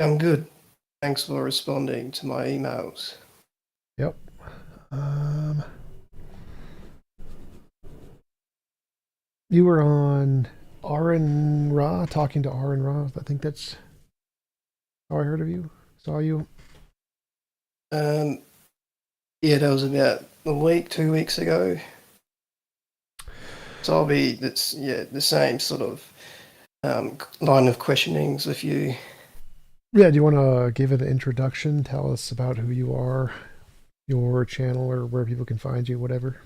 I'm good. Thanks for responding to my emails. Yep. Um, you were on Aaron Ra, talking to Aaron Ra. I think that's how I heard of you. Saw you. Um, yeah, that was about a week, 2 weeks ago. So I'll be the same sort of line of questionings with you. Yeah, do you want to give it an introduction? Tell us about who you are, your channel, or where people can find you, whatever.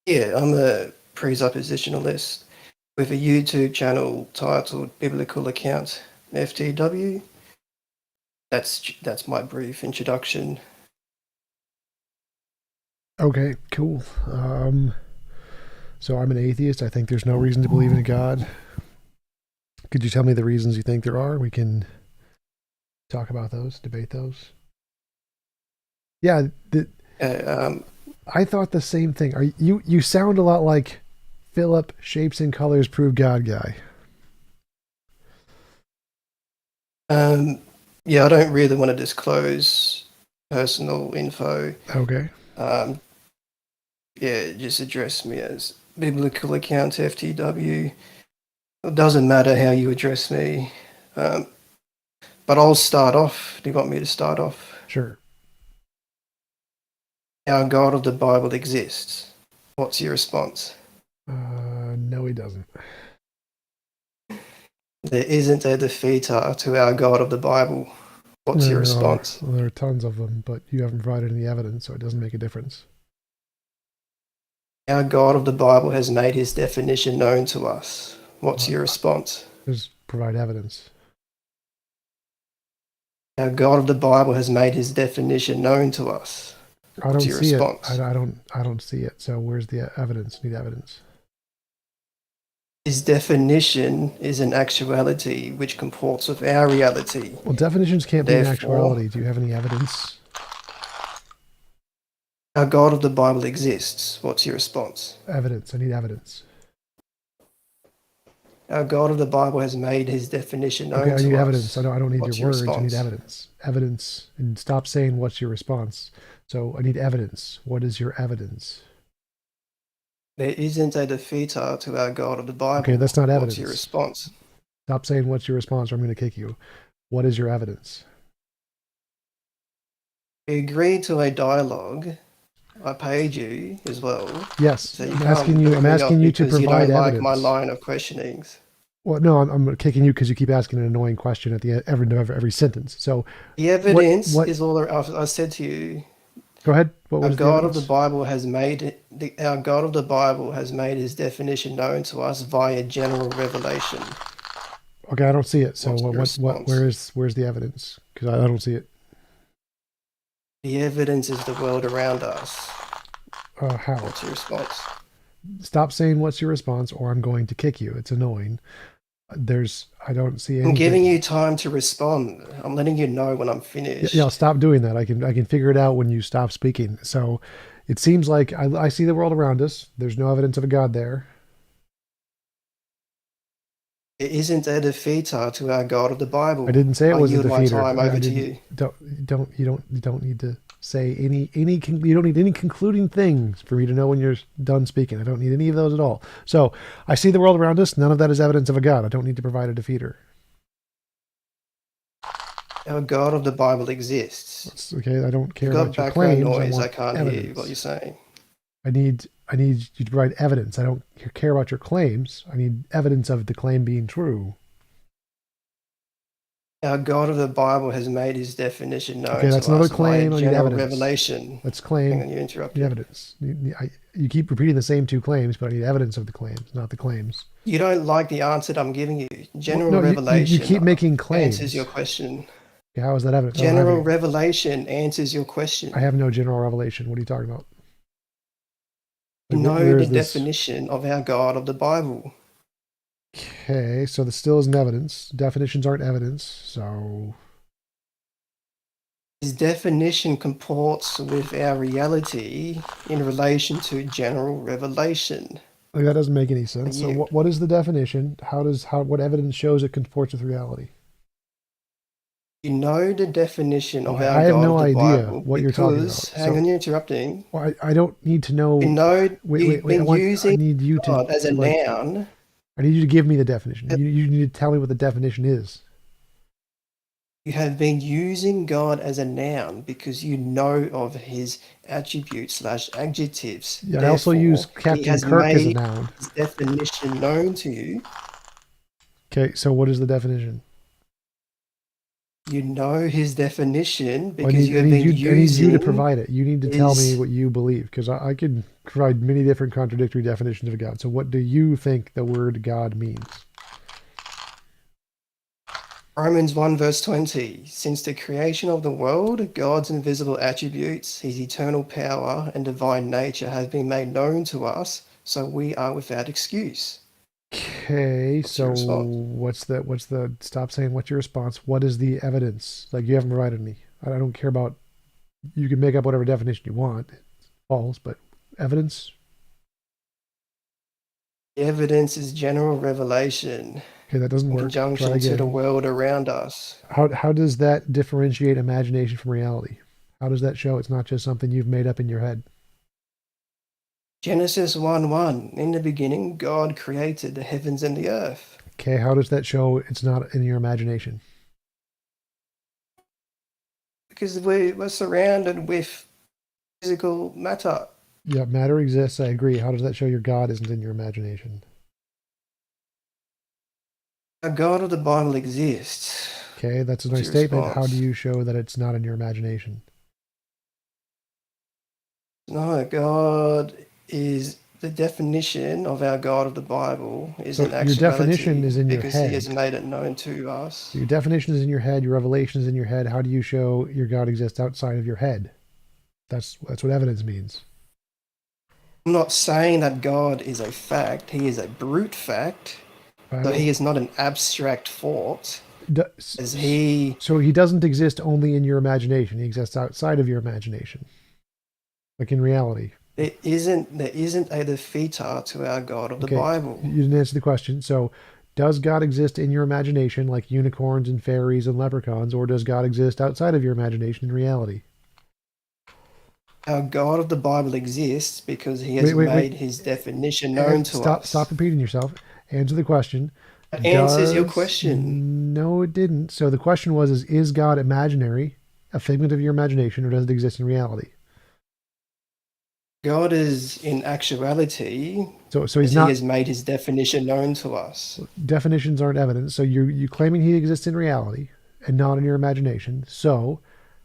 Yeah, I'm a presuppositionalist with a YouTube channel titled Biblical Account FTW. That's my brief introduction. Okay, cool. So I'm an atheist. I think there's no reason to believe in a God. Could you tell me the reasons you think there are? We can talk about those, debate those. Yeah, Uh, um, I thought the same thing. Are you sound a lot like Philip Shapes and Colors Prove God guy. um, yeah, I don't really want to disclose personal info. Okay. Um, yeah, just address me as Biblical Account FTW. It doesn't matter how you address me. Um, but I'll start off. Do you want me to start off? Sure. Our God of the Bible exists. What's your response? No, he doesn't. There isn't a defeater to our God of the Bible. What's your There are response? there are tons of them, but you haven't provided any evidence, so it doesn't make a difference. Our God of the Bible has made his definition known to us. What's Uh, your response? just provide evidence. Our God of the Bible has made his definition known to us. I What's don't your see it. response? I don't see it. So where's the evidence? Need evidence. His definition is an actuality which comports with our reality. Well, definitions can't be an Therefore, actuality. Do you have any evidence? our God of the Bible exists. What's your response? Evidence. I need evidence. Our God of the Bible has made his definition Okay, known I need to evidence. us. I don't need your What's your words. I need response? evidence. Evidence. And stop saying what's your response. So I need evidence. What is your evidence? There isn't a defeater to our God of the Okay, Bible. that's not What's your evidence. response? Stop saying what's your response or I'm going to kick you. What is your evidence? We agreed to a dialogue. I paid you as well. Yes, So you I'm can't asking you. I'm boot me asking off you to because you provide don't like my evidence. line of questionings. Well, no, I'm kicking you because you keep asking an annoying question at the end, every sentence. So, The what evidence what? is all I said to you. Go ahead. What Our was the God of the evidence? Bible has made our God of the Bible has made his definition known to us via general revelation. Okay, I don't see it. So What's your response? where's the evidence? Because I don't see it. The evidence is the world around us. How? What's your response? Stop saying what's your response, or I'm going to kick you. It's annoying. I don't see I'm anything. giving you time to respond. I'm letting you know when I'm Yeah, finished. stop doing that. I can figure it out when you stop speaking. So, it seems like I see the world around us. There's no evidence of a God there. There isn't a defeater to our God of the I Bible. didn't say it I was a yield my defeater. time I over to didn't. you. You don't need to say you don't need any concluding things for me to know when you're done speaking. I don't need any of those at all. So I see the world around us. None of that is evidence of a God. I don't need to provide a defeater. Our God of the Bible exists. That's okay. I don't You've care got about your background claims. I noise. I want can't hear what you're evidence. saying. I need you to provide evidence. I don't care about your claims. I need evidence of the claim being true. Our God of the Bible has made his definition Okay, known to that's another us via claim. I need general evidence. revelation. Let's Hang claim. on, you I need interrupted. evidence. You keep repeating the same two claims, but I need evidence of the claims, not the claims. You don't like the answer that I'm giving you. Well, General no, you revelation keep making answers your claims. question. Okay, how is that evidence? I don't have General any. revelation answers your I question. have no general revelation. What are you talking about? You Like, know where the is this? definition of our God of the Bible. Okay, so this still isn't evidence. Definitions aren't evidence. So, His definition comports with our reality in relation to general revelation. like, that doesn't make any I sense. So, yield. what is the definition? What evidence shows it comports with reality? You know the definition of I our have God no of the idea Bible what you're talking about. because, hang So on, you're interrupting. well, I don't need to You know. know Wait. you've been I using need you God as a to like. noun. I need you to give me the definition. You need to tell me what the definition is. You have been using God as a noun because you know of his attributes slash adjectives. Yeah, I also use Therefore, he Captain has Kirk as a made noun. his definition known to you. Okay, so what is the definition? You know his definition Well, because you have been I need you to using provide it. You need to tell me his what you believe, because I could provide many different contradictory definitions of God. So what do you think the word God means? Romans 1 verse 20. Since the creation of the world, God's invisible attributes, his eternal power and divine nature have been made known to us, so we are without excuse. Okay, What's your so response? what's the stop saying what's your response? What is the evidence? Like you haven't provided me. I don't care about you can make up whatever definition you want. It's false, but evidence? The evidence is general revelation Okay, that doesn't in work. Try conjunction to the again. world around us. How does that differentiate imagination from reality? How does that show it's not just something you've made up in your head? Genesis 1:1. In the beginning, God created the heavens and the earth. Okay, how does that show it's not in your imagination? Because we're surrounded with physical matter. Yeah, matter exists. I agree. How does that show your God isn't in your imagination? A God of the Bible exists. Okay, that's a What's nice your statement. How do response? you show that it's not in your imagination? No, God is the definition of our God of the Bible is So an your definition actuality is in your because he has head. made it known to us. Your definition is in your head. Your revelation is in your head. How do you show your God exists outside of your head? That's what evidence means. I'm not saying that God is a fact, he is a brute fact. I So he don't. is not an abstract thought, d- as he So he doesn't exist only in your imagination. He exists outside of your imagination, like in reality. there isn't a defeater to our God of the Okay, Bible. you didn't answer the question. So, does God exist in your imagination, like unicorns and fairies and leprechauns, or does God exist outside of your imagination in reality? Our God of the Bible exists because he has Wait. made his definition known And to stop us. repeating yourself. Answer the question. That answers your Does question. no, it didn't. So the question was: is God imaginary, a figment of your imagination, or does it exist in reality? God is in actuality So he's as he not. has made his definition known to us. Definitions aren't evidence. So you claiming he exists in reality and not in your imagination. So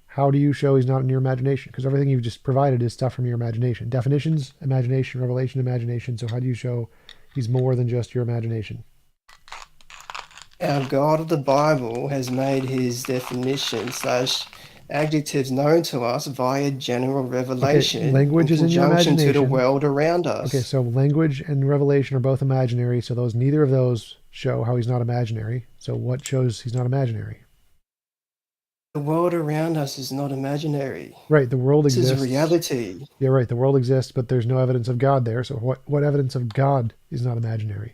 how do you show he's not in your imagination? Because everything you've just provided is stuff from your imagination. Definitions, imagination, revelation, imagination. So how do you show he's more than just your imagination? Our God of the Bible has made his definition slash adjectives known to us via general Okay, revelation in language is in your conjunction to the imagination. world around Okay, us. so language and revelation are both imaginary. So those neither of those show how he's not imaginary. So what shows he's not imaginary? The world around us is not imaginary. Right, the world This is exists. reality. Yeah, right, the world exists, but there's no evidence of God there. So what evidence of God is not imaginary?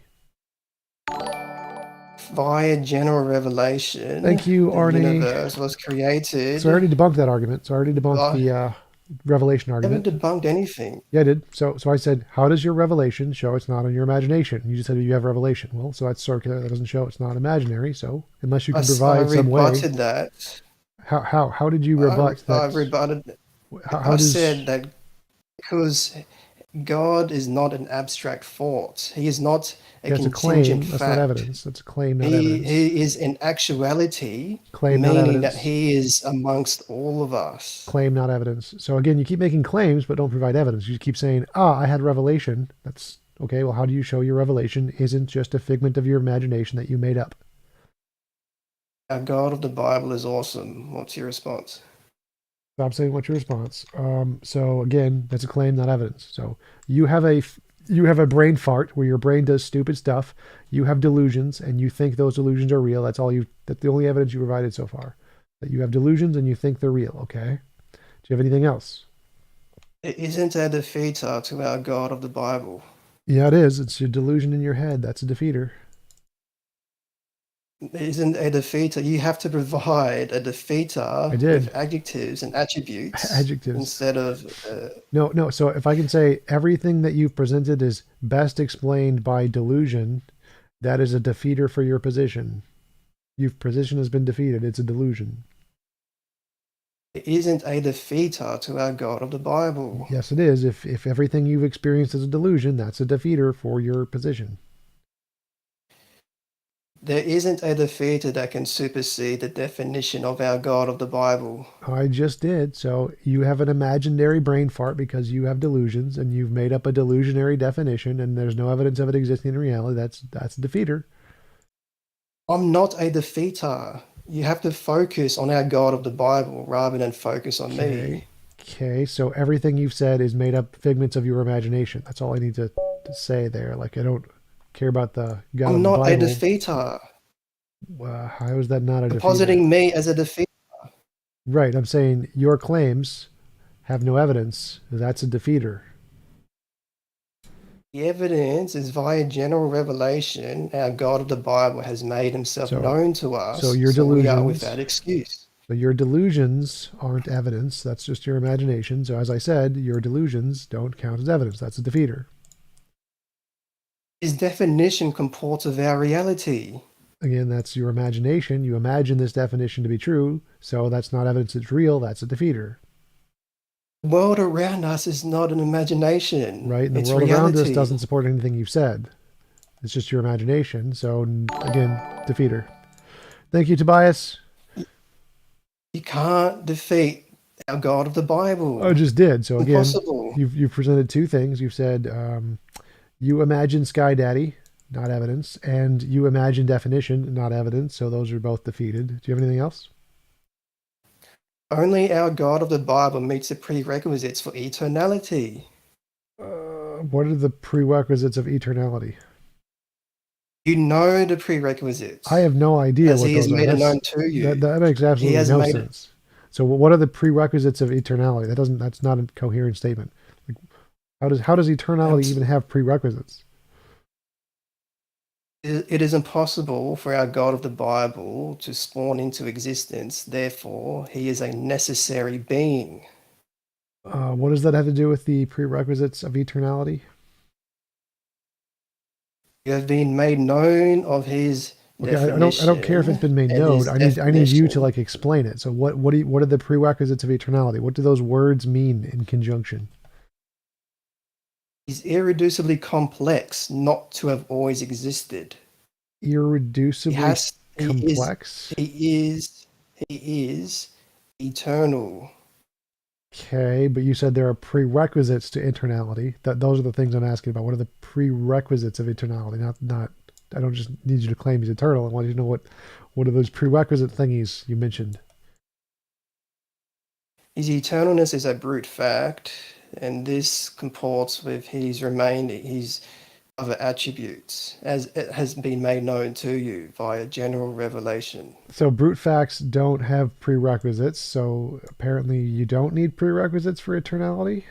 Via general revelation, Thank you, the Arnie. universe was So I created. already debunked that argument. So I already debunked I the revelation haven't argument. debunked anything. Yeah, I did. So I said, how does your revelation show it's not in your imagination? You just said you have revelation. Well, so that's circular. That doesn't show it's not imaginary. So unless you can I provide some way, rebutted that. how did you rebut I that? rebutted. How I does said that because God is not an abstract thought. He is not a that's a contingent claim? That's not fact. evidence. That's a claim, not He evidence. he is in actuality, Claim, not meaning that evidence. he is amongst all of us. Claim, not evidence. So again, you keep making claims, but don't provide evidence. You keep saying, I had revelation. That's okay. Well, how do you show your revelation isn't just a figment of your imagination that you made up? Our God of the Bible is awesome. What's your response? Stop saying what's your response. So again, that's a claim, not evidence. So you have a brain fart where your brain does stupid stuff. You have delusions, and you think those delusions are real. That's the only evidence you provided so far. That you have delusions and you think they're real. Okay. Do you have anything else? It isn't a defeater to our God of the Bible. Yeah, it is. It's a delusion in your head. That's a defeater. isn't a defeater. You have to provide a I defeater did. with adjectives and attributes Adjectives. instead of. No. So if I can say everything that you've presented is best explained by delusion, that is a defeater for your position. Your position has been defeated. It's a delusion. It isn't a defeater to our God of the Bible. Yes, it is. If everything you've experienced is a delusion, that's a defeater for your position. There isn't a defeater that can supersede the definition of our God of the Bible. I just did. So you have an imaginary brain fart because you have delusions, and you've made up a delusionary definition, and there's no evidence of it existing in reality. That's a defeater. I'm not a defeater. You have to focus on our God of the Bible rather than focus on me. Okay. So everything you've said is made up figments of your imagination. That's all I need to say there. Like I don't care about the God I'm of the not a Bible. defeater. How is that not a defeater? Positing me as a defeater. Right. I'm saying your claims have no evidence. That's a defeater. The evidence is via general revelation. Our God of the Bible has made himself known to us, so your we are delusions, without excuse. So your delusions aren't evidence. That's just your imagination. So as I said, your delusions don't count as evidence. That's a defeater. His definition comports with our reality. Again, that's your imagination. You imagine this definition to be true, so that's not evidence it's real. That's a defeater. The world around us is not an imagination. Right? And the it's world reality. around us doesn't support anything you've said. It's just your imagination. So again, defeater. Thank you, Tobias. You can't defeat our God of the Bible. I just did. So again, impossible. You've presented two things. You've said you imagine Sky Daddy, not evidence, and you imagine definition, not evidence. So those are both defeated. Do you have anything else? Only our God of the Bible meets the prerequisites for eternality. What are the prerequisites of eternality? You know the prerequisites. I have no idea as what he those has made are. it known to you. That makes absolutely no sense. So what are the prerequisites of eternality? That's not a coherent statement. Like, how does eternality even have prerequisites? It is impossible for our God of the Bible to spawn into existence. Therefore, he is a necessary being. What does that have to do with the prerequisites of eternality? You have been made known of his definition. I don't care if it's been made known. I need you to like explain it. So what are the prerequisites of eternality? What do those words mean in conjunction? He's irreducibly complex, not to have always existed. Irreducibly complex? He is eternal. Okay, but you said there are prerequisites to eternality. Those are the things I'm asking about. What are the prerequisites of eternality? Not. I don't just need you to claim he's eternal. I want you to know what are those prerequisite thingies you mentioned. His eternalness is a brute fact, and this comports with his other attributes, as it has been made known to you via general revelation. So brute facts don't have prerequisites, so apparently you don't need prerequisites for eternality?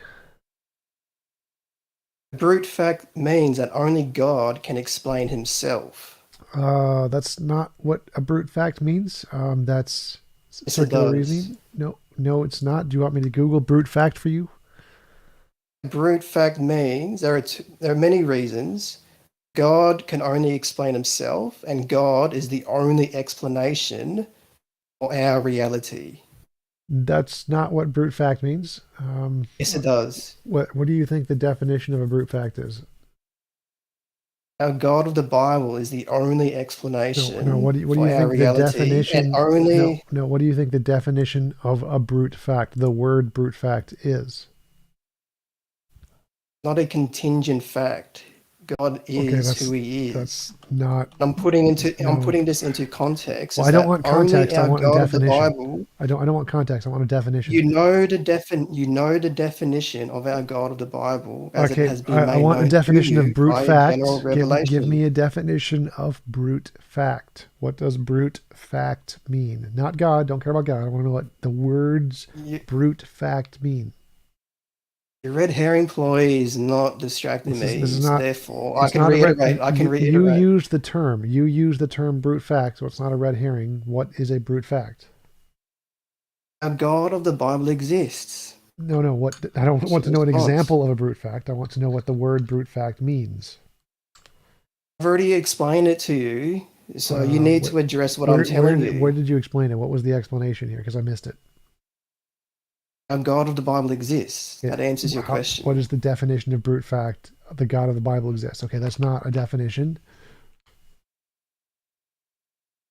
Brute fact means that only God can explain himself. That's not what a brute fact means. That's circular reasoning. No, it's not. Do you want me to Google brute fact for you? Brute fact means there are many reasons. God can only explain himself, and God is the only explanation for our reality. That's not what brute fact means. Yes, it does. What do you think the definition of a brute fact is? Our God of the Bible is the only explanation. No. What do you think the definition? What do you think the definition of a brute fact, the word brute fact, is? Not a contingent fact. God is who he is. That's not. I'm putting this into context. Well, I don't want context. I want a definition. I don't want context. I want a definition. You know the definition of our God of the Bible as it has been made I want a definition of brute fact. Give me a definition of brute fact. What does brute fact mean? Not God. Don't care about God. I want to know what the words brute fact mean. The red herring ploy is not distracting This me. is So not. therefore, I It's can not a red. reiterate. I can You reiterate. used the term. You used the term brute fact, so it's not a red herring. What is a brute fact? A God of the Bible exists. No, no. What I don't What's want your to know an response? example of a brute fact. I want to know what the word brute fact means. I've already explained it to you, so you need Where, to address what I'm telling where you. did you explain it? What was the explanation here? Because I missed it. A God of the Bible exists. Yeah. That answers your What question. is the definition of brute fact? The God of the Bible exists. Okay, that's not a definition.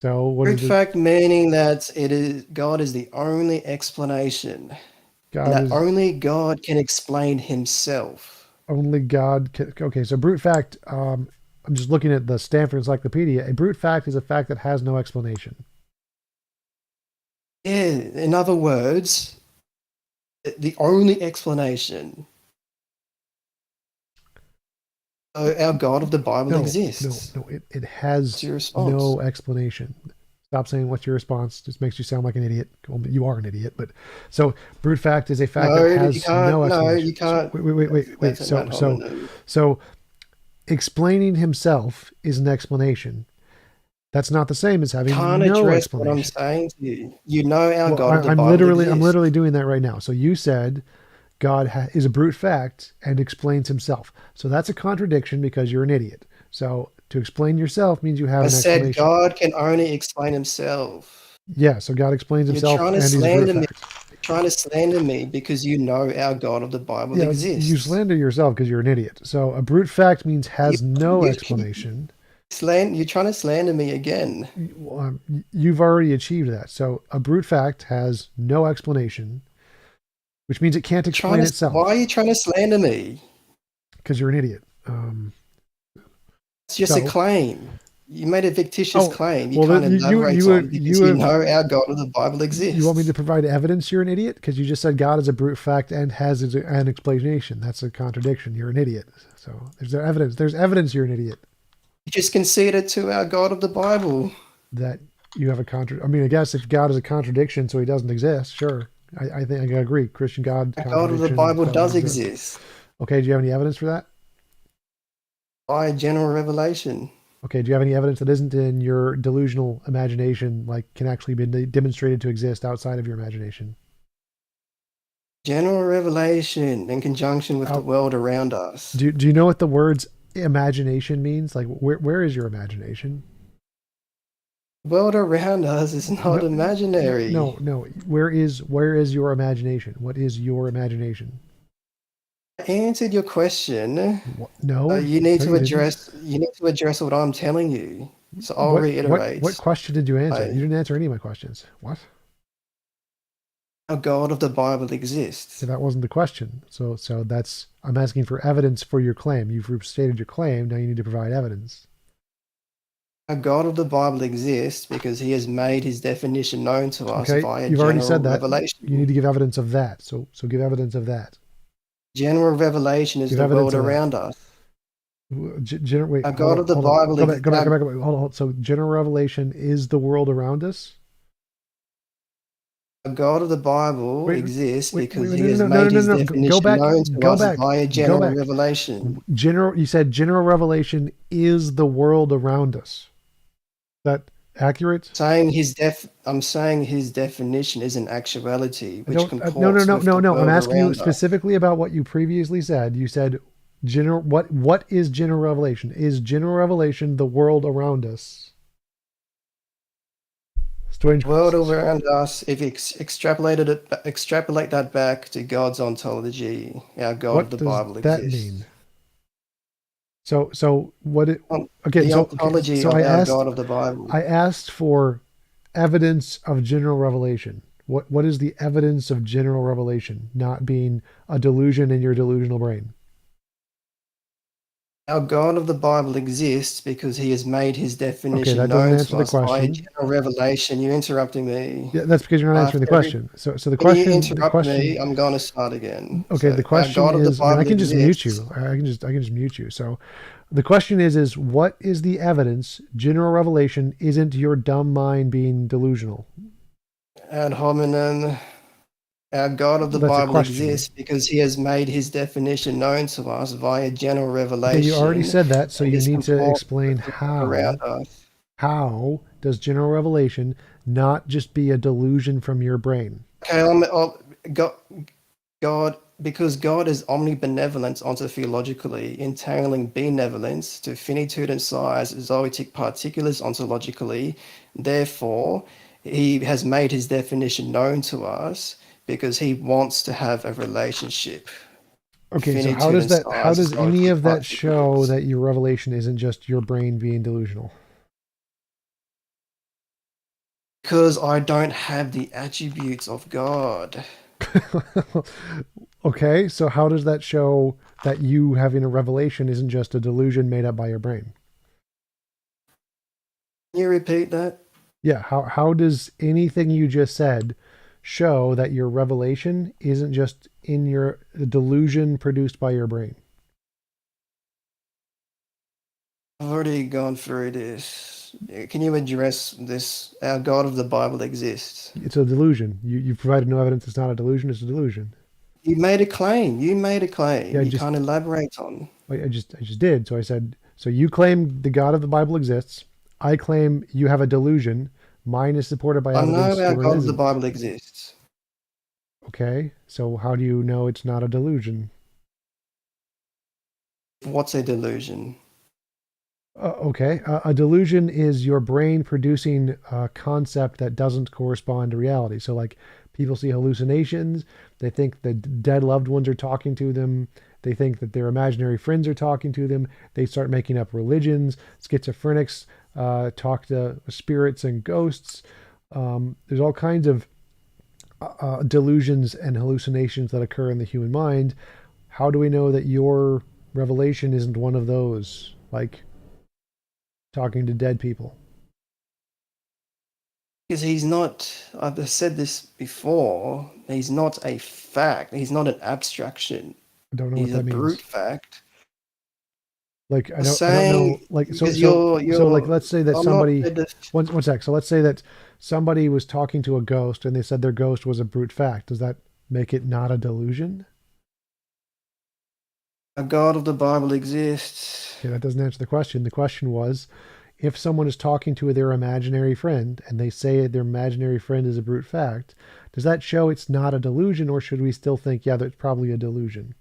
So what Brute is it? fact meaning that it is God is the only explanation, and God that is only God can explain Himself. only God. Okay, so brute fact. I'm just looking at the Stanford Encyclopedia. A brute fact is a fact that has no explanation. Yeah, in other words, the only explanation. So our God of the Bible No, no, exists. no. It What's has your response? no explanation. Stop saying what's your response. Just makes you sound like an idiot. Well, you are an idiot, but so brute fact is a fact that No, you has can't. no No, explanation. you So can't. wait. That's an ad So hominem. so explaining himself is an explanation. That's not the same as having Can't no address what I'm explanation. saying to you. You know our Well, God of the I'm Bible exists. literally doing that right now. So you said God is a brute fact and explains himself. So that's a contradiction because you're an idiot. So to explain yourself means you have I an said explanation. God can only explain Himself. Yeah, so God explains You're himself trying to and he's a brute slander me. fact. You're trying to slander me because you know our God of the Bible Yeah, you exists. slander yourself because you're an idiot. So a brute fact means You, has no you, explanation. you're trying to slander me again. You've already achieved that. So a brute fact has no explanation, which means it can't Trying explain to. Why are itself you trying to slander me? because you're an idiot. It's just a So, claim. You made a fictitious oh, claim you well, can't elaborate on because you you know our God of the Bible you want me to exists. provide evidence you're an idiot? Because you just said God is a brute fact and has an explanation. That's a contradiction. You're an idiot. So there's evidence. There's evidence you're an idiot You just conceded to our God of the Bible. that you have a contra. I mean, I guess if God is a contradiction, so he doesn't exist. Sure, I think I agree. Christian God Our God of the contradiction Bible doesn't does exist. exist Okay, do you have any evidence for that? by general revelation. Okay, do you have any evidence that isn't in your delusional imagination, like can actually be demonstrated to exist outside of your imagination? General revelation in conjunction with the Out. world around us. Do you know what the words imagination means? Like where is your imagination? The world around us is not No, imaginary. no. Where is your imagination? What is your imagination? I answered your question. What? No, You no, you didn't. you need to address what I'm telling you. So I'll What reiterate. question did you answer? You I, didn't answer any of my questions. What? our God of the Bible Yeah, exists. that wasn't the question. So that's I'm asking for evidence for your claim. You've stated your claim. Now you need to provide evidence. Our God of the Bible exists because he has made his definition known to us Okay, via you've already general said that. You need revelation. to give evidence of that. So give evidence of that. General revelation is Give the evidence world of that. around us. Wait, Our God of the hold on. Bible, Go back. Hold on. So general revelation is the world around us. our God of the Bible Wait, exists because wait. he has made his Go definition back. known to Go us back. via Go general back. revelation. General. You said general revelation is the world around us. Is that accurate? I'm saying his definition is an actuality I which don't. comports with the No. I'm world asking you around us. specifically about what you previously said. You said general. What is general revelation? Is general revelation the world around us? Strange. World around us, if you extrapolate that back to God's ontology, our God of What the does Bible that exists. mean? So what it okay, The ontology so of our God of the Bible. I asked for evidence of general revelation. What is the evidence of general revelation not being a delusion in your delusional brain? Our God of the Bible exists because he has made his Okay, definition that doesn't known answer to the us via question. general revelation. You're interrupting me. Yeah, that's because you're not answering the After every, question. So when you the interrupt me, question I'm going to start again. okay, So the our question God of the is I mean I Bible can just mute exists. you. I can just mute you. So the question is what is the evidence general revelation isn't your dumb mind being delusional? Ad hominem. Our God of the That's a Bible question. exists because he has made his definition known to us via general Okay, you already revelation said that, so and you is need to conformed explain with the world around how. us. How does general revelation not just be a delusion from your brain? Okay, God, because God is omnibenevolence ontologically, entailing benevolence to finitude and size, zoetic particulars ontologically. Therefore, he has made his definition known to us because he wants to have a relationship. Okay, so how Finitude does and that how size, does any zoetic of that show particulars. that your revelation isn't just your brain being delusional? Because I don't have the attributes of God. Okay, so how does that show that you having a revelation isn't just a delusion made up by your brain? Can you repeat that? Yeah, how does anything you just said show that your revelation isn't just in your delusion produced by your brain? I've already gone through this. Can you address this? Our God of the Bible exists. It's a delusion. You've provided no evidence it's not a delusion, it's a delusion. You made a claim. You made a Yeah, claim. You can't elaborate on. I just did. So I said, so you claim the God of the Bible exists. I claim you have a delusion. Mine is supported by I know evidence. our Yours God of the isn't. Bible exists. Okay. So how do you know it's not a delusion? What's a delusion? Okay. A delusion is your brain producing a concept that doesn't correspond to reality. So, like, people see hallucinations. They think that dead loved ones are talking to them. They think that their imaginary friends are talking to them. They start making up religions. Schizophrenics talk to spirits and ghosts. There's all kinds of delusions and hallucinations that occur in the human mind. How do we know that your revelation isn't one of those? Like, talking to dead people. Because he's not, I've said this before, he's not a fact. He's not an abstraction. I don't know what He's a that brute means. fact. Like I'm I don't know. saying, Like because so like let's say that I'm not, somebody one sec. So let's say that somebody was talking to a ghost and they said their ghost was a brute fact. Does that make it not a delusion? a God of the Bible exists. Okay, that doesn't answer the question. The question was, if someone is talking to their imaginary friend and they say their imaginary friend is a brute fact, does that show it's not a delusion, or should we still think, yeah, that's probably a delusion?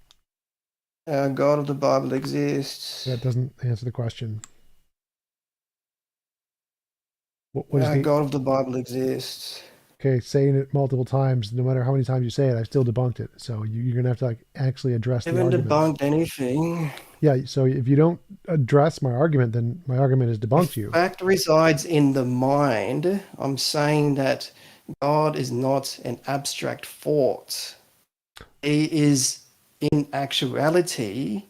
God of the Bible exists. That doesn't answer the question. What is the God of the Bible exists. Okay, saying it multiple times, no matter how many times you say it, I've still debunked it. So you're gonna have to like actually address I the haven't argument. debunked anything. Yeah. So if you don't address my argument, then my argument is The debunked you. fact resides in the mind. I'm saying that God is not an abstract thought. He is in actuality,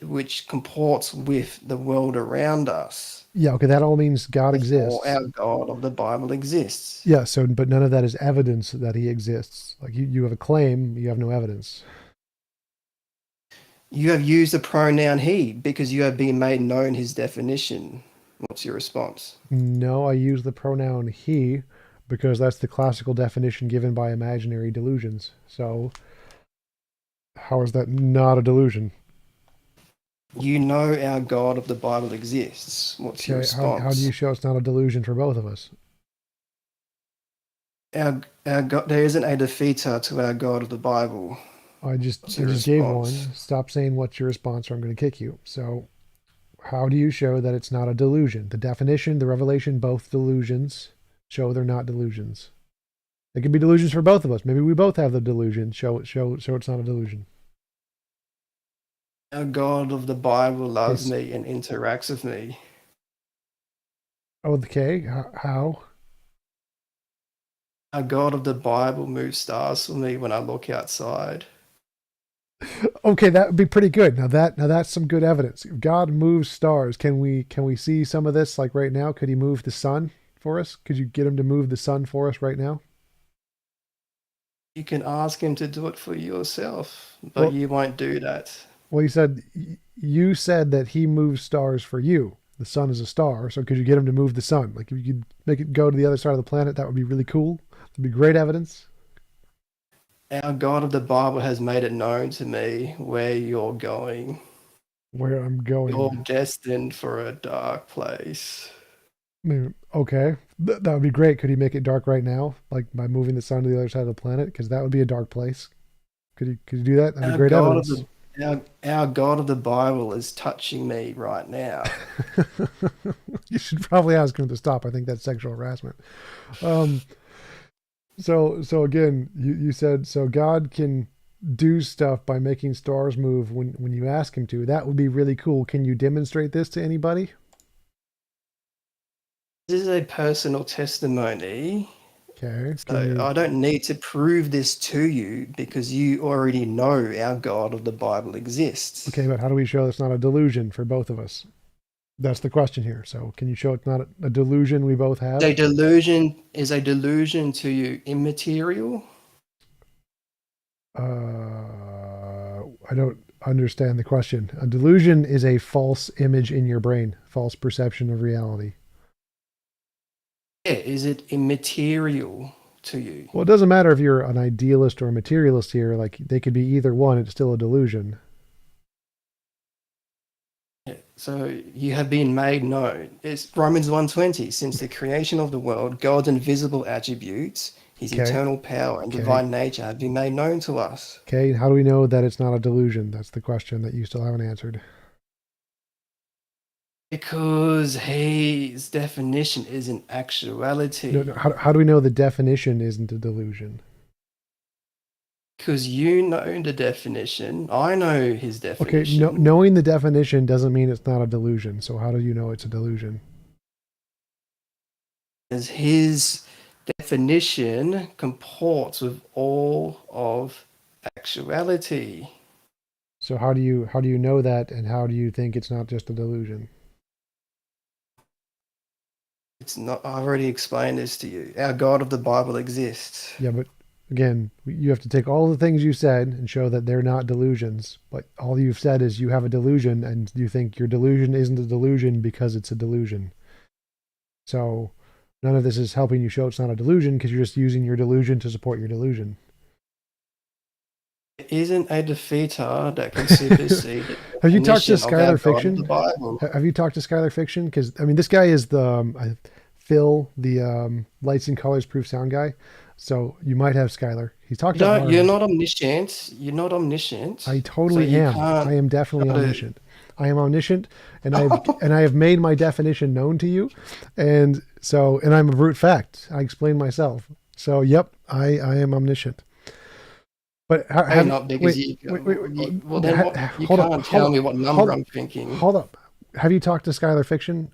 which comports with the world around us. Yeah. Okay. That all means God Therefore, exists. our God of the Bible exists. Yeah. So, but none of that is evidence that He exists. Like you have a claim, you have no evidence. You have used the pronoun he because you have been made known his definition. What's your response? No, I use the pronoun He because that's the classical definition given by imaginary delusions. So how is that not a delusion? You know our God of the Bible exists. What's your Okay. How do you response? show it's not a delusion for both of us? Our God, there isn't a defeater to our God of the Bible. I just What's I your just gave response? one. Stop saying what's your response or I'm going to kick you. So, how do you show that it's not a delusion? The definition, the revelation, both delusions show they're not delusions. They could be delusions for both of us. Maybe we both have the delusion. Show it's not a delusion. Our God of the Bible loves Okay. me and interacts with me. Okay. How? Our God of the Bible moves stars for me when I look outside. Okay, that would be pretty good. Now that's some good evidence. If God moves stars, can we see some of this like right now? Could He move the sun for us? Could you get Him to move the sun for us right now? You can ask him to do it for yourself, but Well, you won't do that. Well, you said that He moves stars for you. The sun is a star, so could you get Him to move the sun? Like, if you could make it go to the other side of the planet, that would be really cool. That'd be great evidence. Our God of the Bible has made it known to me where you're going. Where I'm going. You're destined for a dark place. I mean, okay, that would be great. Could he make it dark right now, like by moving the sun to the other side of the planet? Because that would be a dark place. Could you do that? That'd be Our great God of evidence. our God of the Bible is touching me right now. You should probably ask him to stop. I think that's sexual harassment. Um, so again, you said so God can do stuff by making stars move when you ask him to. That would be really cool. Can you demonstrate this to anybody? This is a personal testimony. Okay. So I don't need to prove this to you because you already know our God of the Bible exists. Okay, but how do we show it's not a delusion for both of us? That's the question here. So can you show it's not a delusion we both have? Is a delusion to you immaterial? I don't understand the question. A delusion is a false image in your brain, false perception of reality. Yeah, is it immaterial to you? Well, it doesn't matter if you're an idealist or a materialist here. Like they could be either one. It's still a delusion. Yeah, so you have been made known. It's Romans 1:20. Since the creation of the world, God's invisible attributes, his Okay. eternal power and divine nature have been made known to us. Okay. How do we know that it's not a delusion? That's the question that you still haven't answered. Because his definition is in actuality. No. How do we know the definition isn't a delusion? Because you know the definition. I know his Okay. definition. Knowing the definition doesn't mean it's not a delusion. So how do you know it's a delusion? As his definition comports with all of actuality. So how do you know that, and how do you think it's not just a delusion? It's not. I already explained this to you. Our God of the Bible exists. Yeah, but again, you have to take all the things you said and show that they're not delusions. But all you've said is you have a delusion, and you think your delusion isn't a delusion because it's a delusion. So none of this is helping you show it's not a delusion because you're just using your delusion to support your delusion. There isn't a defeater that can supersede the Have you talked to definition of our Skylar God of Fiction? the Bible. Have you talked to Skylar Fiction? Because I mean, this guy is the Phil, the lights and colors proof sound guy. So you might have Skylar. He's talked about. You're not omniscient. You're not omniscient. I totally am. I am definitely omniscient. I am omniscient, and I have made my definition known to you, and I'm a brute fact. I explain myself. So yep, I am omniscient. But I'm not because you can't tell me what number I'm thinking. Hold up. Have you talked to Skylar Fiction?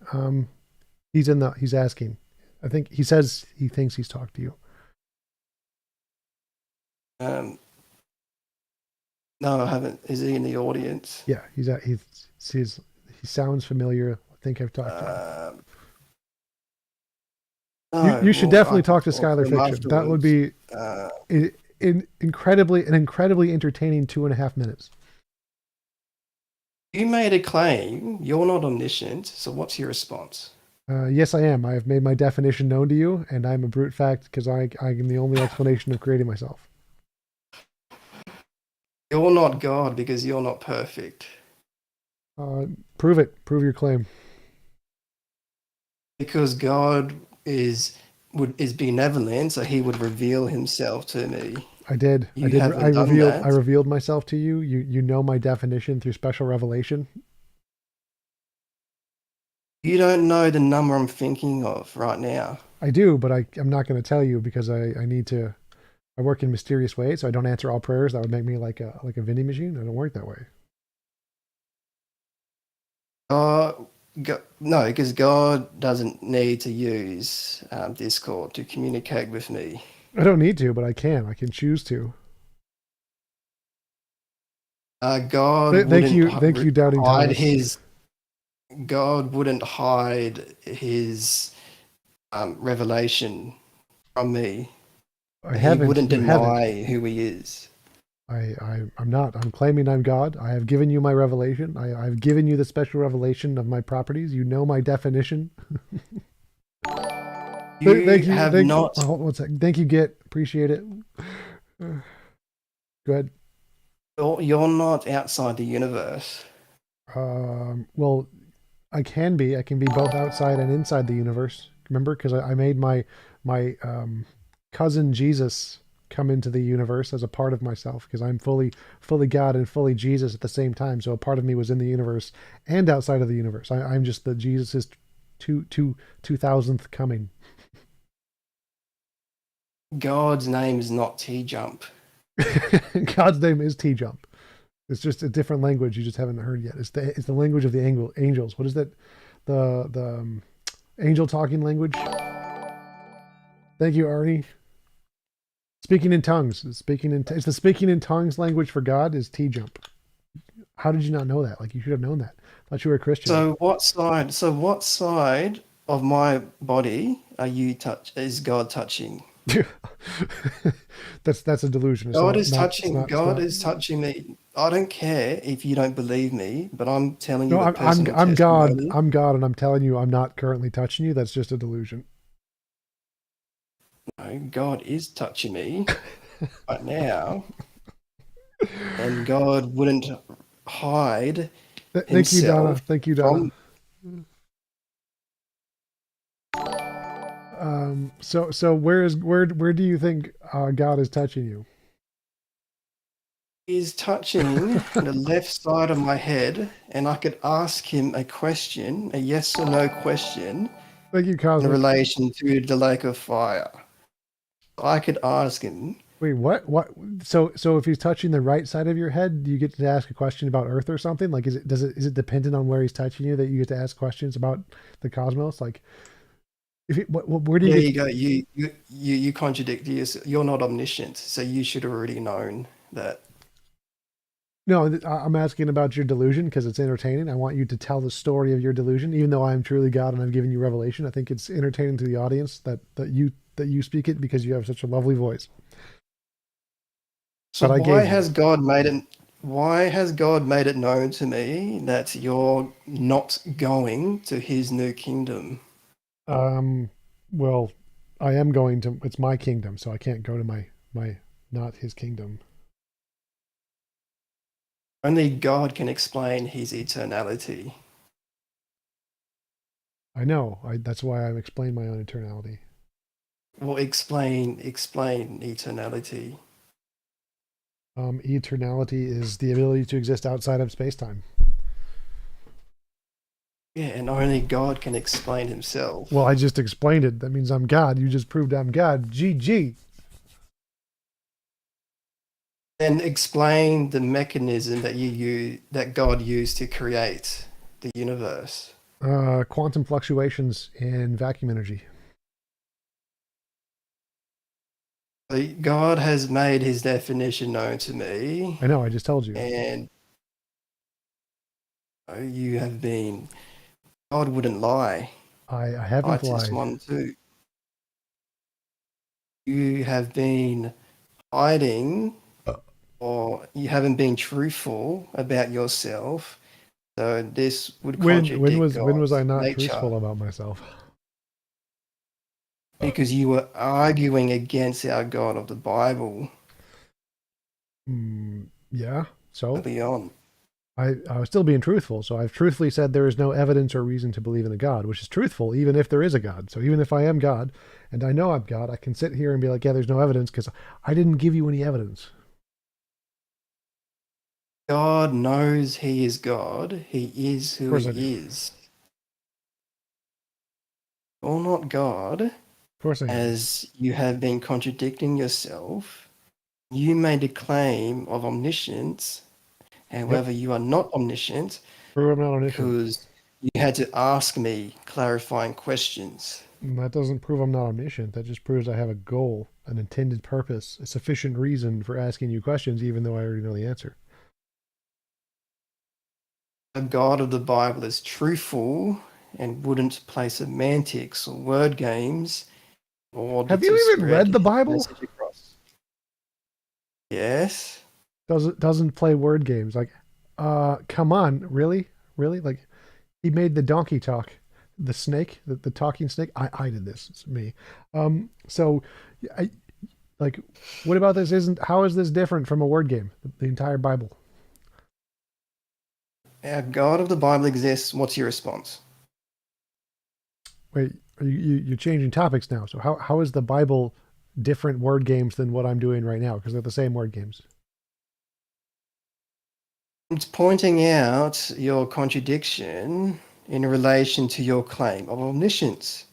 He's asking. I think he says he thinks he's talked to you. No, I haven't. Is he in the audience? Yeah, he sounds familiar. I think I've talked to him. No, you should definitely talk to Skylar Fiction. Afterwards. That would be an incredibly entertaining 2.5 minutes. You made a claim. You're not omniscient. So what's your response? Yes, I am. I have made my definition known to you, and I'm a brute fact because I am the only explanation of creating myself. You're not God because you're not perfect. Prove it. Prove your claim. Because God is benevolent, so he would reveal himself to me. I did. I revealed myself to you. You know my definition through special revelation. You don't know the number I'm thinking of right now. I do, but I'm not going to tell you because I need to. I work in mysterious ways, so I don't answer all prayers. That would make me like a vending machine. I don't work that way. No, because God doesn't need to use Discord to communicate with me. I don't need to, but I can. I can choose to. God Thank you, doubting Thomas. God wouldn't hide his revelation from me. He wouldn't deny who he is. I'm not. I'm claiming I'm God. I have given you my revelation. I've given you the special revelation of my properties. You know my definition. Thank you. Hold on one second. Thank you, Git. Appreciate it. Go ahead. You're not outside the universe. Well, I can be. I can be both outside and inside the universe. Remember, because I made my cousin Jesus come into the universe as a part of myself because I'm fully God and fully Jesus at the same time. So a part of me was in the universe and outside of the universe. I'm just the Jesus's 2000th coming. God's name is not TJump. God's name is TJump. It's just a different language you just haven't heard yet. It's the language of the angels. What is that? The angel talking language. Thank you, Arnie. Speaking in tongues. It's the speaking in tongues language for God is TJump. How did you not know that? Like you should have known that. I thought you were a Christian. So what side? So what side of my body is God touching? That's a delusion. God is touching me. I don't care if you don't believe me, but I'm telling you No, the personal I'm God. testimony. I'm God, and I'm telling you, I'm not currently touching you. That's just a delusion. No, God is touching me right now, and God wouldn't hide Thank you, Donna. himself Thank you, Donna. from. So where do you think God is touching you? He's touching the left side of my head, and I could ask him a question, a yes or no question, Thank you, in Cosmic. relation to the lake of fire. I could ask him. Wait, what? What? So if he's touching the right side of your head, do you get to ask a question about Earth or something? Like, is it dependent on where he's touching you that you get to ask questions about the cosmos? Like, where do you? There Get, you go. You contradict yourself. You're not omniscient, so you should have already known that. No, I'm asking about your delusion because it's entertaining. I want you to tell the story of your delusion, even though I am truly God and I've given you revelation. I think it's entertaining to the audience that you speak it because you have such a lovely voice. So But why has God made it? Why has God made it known to me that you're not going to His new kingdom? Well, I am going to. It's my kingdom, so I can't go to my not his kingdom. Only God can explain His eternality. I know. That's why I'm explaining my own eternality. Well, explain eternality. Eternality is the ability to exist outside of space-time. Yeah, and only God can explain Himself. Well, I just explained it. That means I'm God. You just proved I'm God. GG. Then explain the mechanism that God used to create the universe. Quantum fluctuations in vacuum energy. God has made His definition known to me. I know. I just told you. And you have been. God wouldn't lie. I haven't lied. Titus 1:2. You have been hiding, or you haven't been truthful about yourself. So this would contradict When was God's I not nature. truthful about myself? Because you were arguing against our God of the Bible. Yeah. So Early on. I was still being truthful. So I've truthfully said there is no evidence or reason to believe in a God, which is truthful, even if there is a God. So even if I am God and I know I'm God, I can sit here and be like, yeah, there's no evidence because I didn't give you any evidence. God knows He is God. He is who He is. You're not God. Of course I am. As you have been contradicting yourself. You made a claim of omniscience. However, you are not omniscient. Prove I'm not omniscient. Because you had to ask me clarifying questions. That doesn't prove I'm not omniscient. That just proves I have a goal, an intended purpose, a sufficient reason for asking you questions, even though I already know the answer. The God of the Bible is truthful and wouldn't play semantics or word games. Have you even read the Bible? Yes. Doesn't play word games. Like, come on, really? Like, he made the donkey talk, the snake, the talking snake. I did this. It's me. So, Like, what about this? How is this different from a word game? The entire Bible. Our God of the Bible exists. What's your response? Wait, you're changing topics now. So how is the Bible different word games than what I'm doing right now? Because they're the same word games. It's pointing out your contradiction in relation to your claim of omniscience.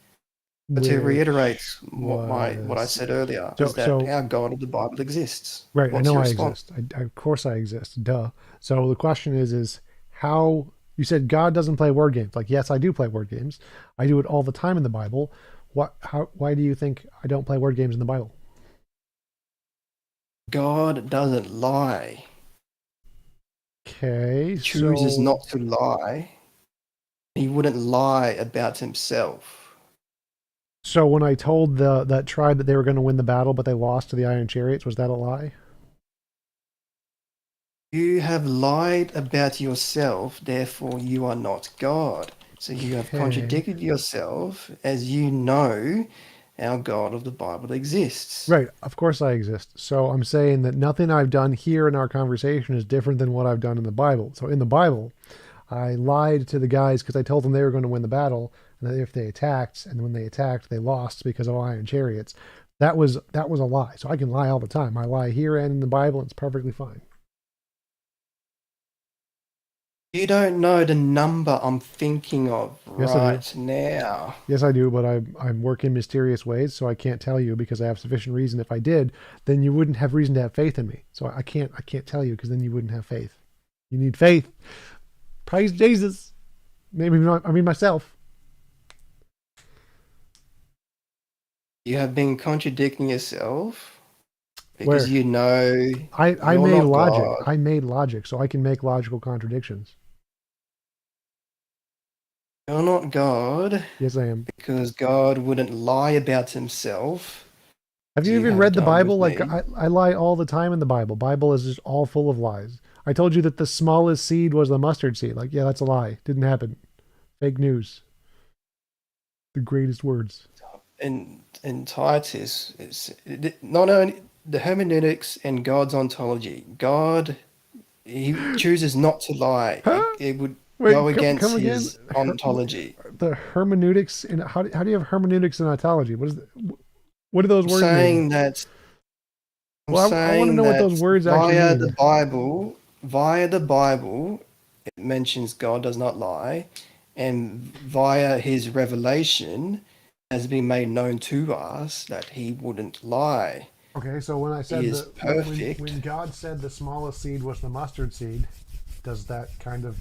But to reiterate Which what I was said earlier, so is that so our God of the Bible exists. right. I What's know your I response? exist. Of course I exist. Duh. So the question is how you said God doesn't play word games. Like, yes, I do play word games. I do it all the time in the Bible. Why do you think I don't play word games in the Bible? God doesn't lie. Okay, He chooses so not to lie. He wouldn't lie about himself. when I told that tribe that they were going to win the battle, but they lost to the Iron Chariots, was that a lie? You have lied about yourself, therefore you are not God. So you have Okay. contradicted yourself as you know our God of the Bible exists. Right, of course I exist. So I'm saying that nothing I've done here in our conversation is different than what I've done in the Bible. So in the Bible, I lied to the guys because I told them they were going to win the battle, and that if they attacked, and when they attacked, they lost because of iron chariots. That was a lie. So I can lie all the time. I lie here and in the Bible, and it's perfectly fine. You don't know the number I'm thinking of Yes, I do. right now. Yes, I do, but I work in mysterious ways, so I can't tell you because I have sufficient reason. If I did, then you wouldn't have reason to have faith in me. So I can't tell you because then you wouldn't have faith. You need faith. Praise Jesus. Maybe not. I mean myself. You have been contradicting yourself because Where you know I you're made not logic. God. I made logic, so I can make logical contradictions. You're not God Yes, I am. because God wouldn't lie about himself Have as you you even have read the done with Bible? Like me. I lie all the time in the Bible. Bible is just all full of lies. I told you that the smallest seed was the mustard seed. Like, yeah, that's a lie. Didn't happen. Fake news. The greatest words. In Titus, not only the hermeneutics and God's ontology. God, he chooses not to lie. Huh? It would go Wait, come against again? his ontology. The hermeneutics and how do you have hermeneutics and ontology? What do those I'm words mean? saying that I'm Well, I want to saying know what that those words actually mean. via the Bible, it mentions God does not lie, and via his revelation has been made known to us that he wouldn't lie. Okay, so when I He said is that when perfect. God said the smallest seed was the mustard seed, does that kind of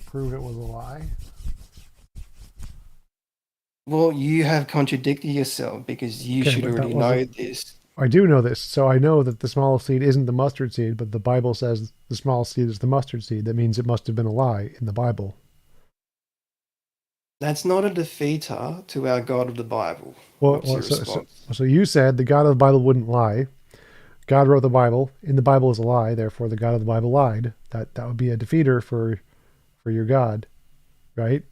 prove it was a lie? Well, you have contradicted yourself because you Okay, should but that already wasn't. know this. I do know this, so I know that the smallest seed isn't the mustard seed, but the Bible says the smallest seed is the mustard seed. That means it must have been a lie in the Bible. That's not a defeater to our God of the Bible. Well, What's your response? so you said the God of the Bible wouldn't lie. God wrote the Bible. In the Bible is a lie. Therefore, the God of the Bible lied. That would be a defeater for your God, right?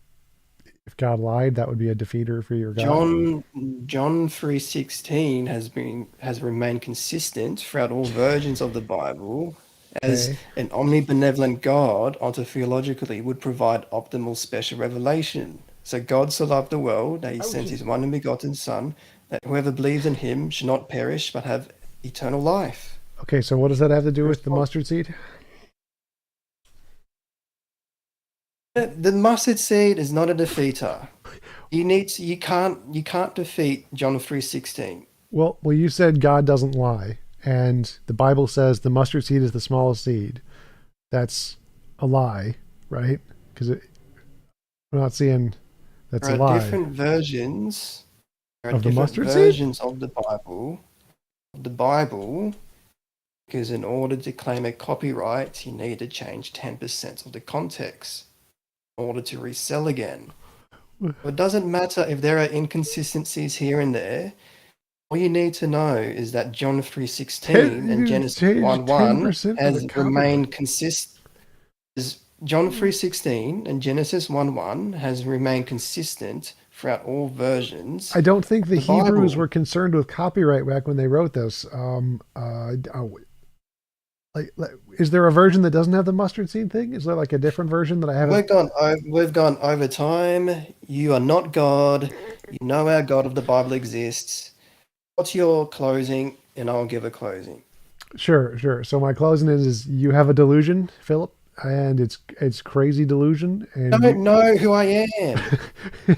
If God lied, that would be a defeater for your God. John 3:16 has remained consistent throughout all versions of the Bible as Okay. an omnibenevolent God ontologically would provide optimal special revelation. So God so loved the world that he I would sent just. his one and begotten Son, that whoever believes in him should not perish but have eternal life. Okay, so what does that have to do Your with the response? mustard seed? The mustard seed is not a defeater. You can't defeat John 3:16. Well, you said God doesn't lie, and the Bible says the mustard seed is the smallest seed. That's a lie, right? Because we're not seeing that's There a are lie different versions. There are of the different mustard seed. versions of the Bible, because in order to claim a copyright, you need to change 10% of the context in order to resell again. It doesn't matter if there are inconsistencies here and there. All you need to know is that John 3:16 You and need to Genesis change 1:1 10% of the has copyright. remained consistent. John 3:16 and Genesis 1:1 has remained consistent throughout all versions. I don't think the The Hebrews Bible. were concerned with copyright back when they wrote this. Is there a version that doesn't have the mustard seed thing? Is there like a different version that I haven't? We've gone over time. You are not God. You know our God of the Bible exists. What's your closing? And I'll give a closing. Sure. So my closing is you have a delusion, Philip, and it's crazy delusion, I and don't know who I am. I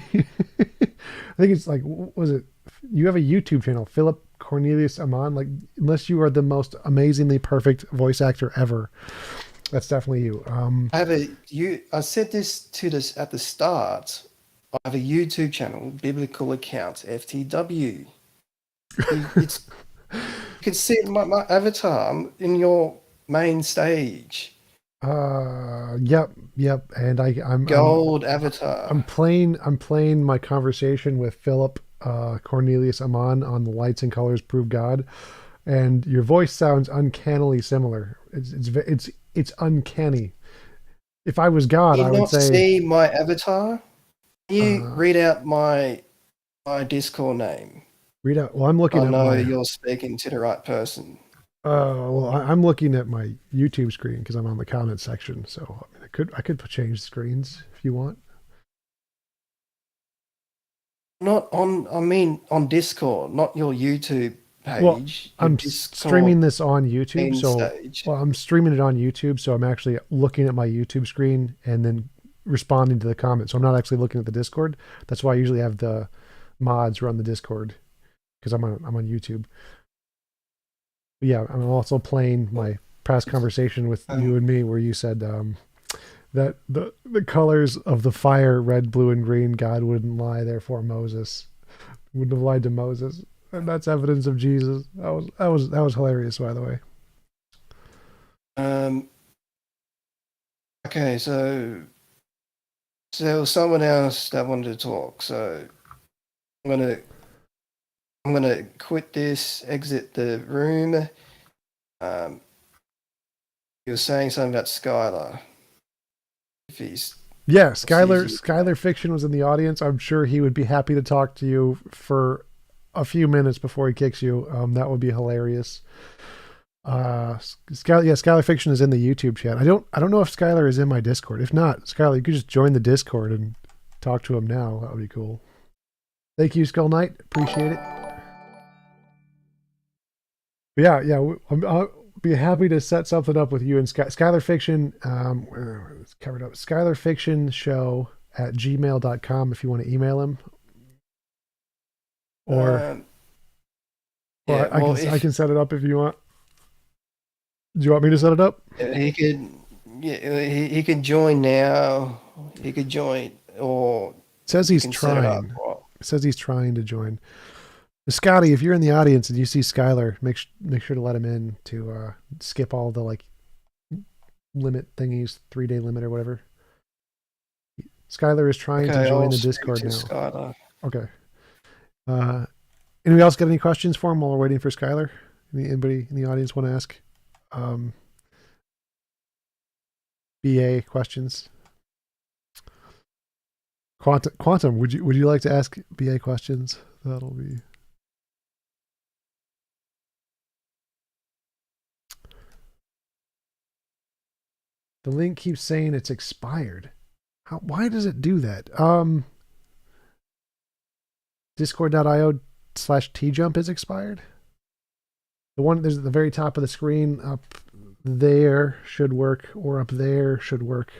think it's like, was it? You have a YouTube channel, Philip Cornelius Amon. Like, unless you are the most amazingly perfect voice actor ever, that's definitely you. I said this at the start. I have a YouTube channel, Biblical Accounts FTW. It's you can see my avatar. I'm in your main stage. Yep. And Gold avatar. I'm playing my conversation with Philip Cornelius Amon on the Lights and Colors Prove God, and your voice sounds uncannily similar. It's uncanny. If I was God, You I would not say. see my avatar? Can you read out my Discord name? Read out. Well, I'm looking I at know my. you're speaking to the right person. I'm looking at my YouTube screen because I'm on the comment section. So I mean, I could change screens if you want. Not on. I mean, on Discord, not your YouTube Well, page. Your I'm Discord streaming this on YouTube, main so stage. I'm streaming it on YouTube, so I'm actually looking at my YouTube screen and then responding to the comments. So I'm not actually looking at the Discord. That's why I usually have the mods run the Discord because I'm on YouTube. But yeah, I'm also playing my past conversation with you and me, where you said that the colors of the fire, red, blue, and green, God wouldn't lie. Therefore, Moses wouldn't have lied to Moses. And that's evidence of Jesus. That was hilarious, by the way. Okay, so there was someone else that wanted to talk. So I'm gonna quit this, exit the room. You were saying something about Skylar. If he's Yeah, Skylar Fiction was in the audience. I'm sure he would be happy to talk to you for a few minutes before he kicks you. That would be hilarious. Skylar Fiction is in the YouTube chat. I don't know if Skylar is in my Discord. If not, Skylar, you could just join the Discord and talk to him now. That would be cool. Thank you, Skull Knight. Appreciate it. But yeah. I'll be happy to set something up with you and Skylar Fiction. It's covered up. Skylar Fiction Show at gmail.com if you want to email him. Or I can set it up if you want. Do you want me to set it up? He could. Yeah, he could join now. He could join, or it says he's trying. It says he's trying to join. Scotty, if you're in the audience and you see Skylar, make sure to let him in to skip all the like limit thingies, 3-day limit or whatever. Skylar is trying to join the Discord now. Skylar. Okay. Anybody else got any questions for him while we're waiting for Skylar? Anybody in the audience want to ask BA questions? Quantum, would you like to ask BA questions? That'll be. The link keeps saying it's expired. Why does it do that? Discord.io/TJump is expired. The one there's at the very top of the screen up there should work, or up there should work.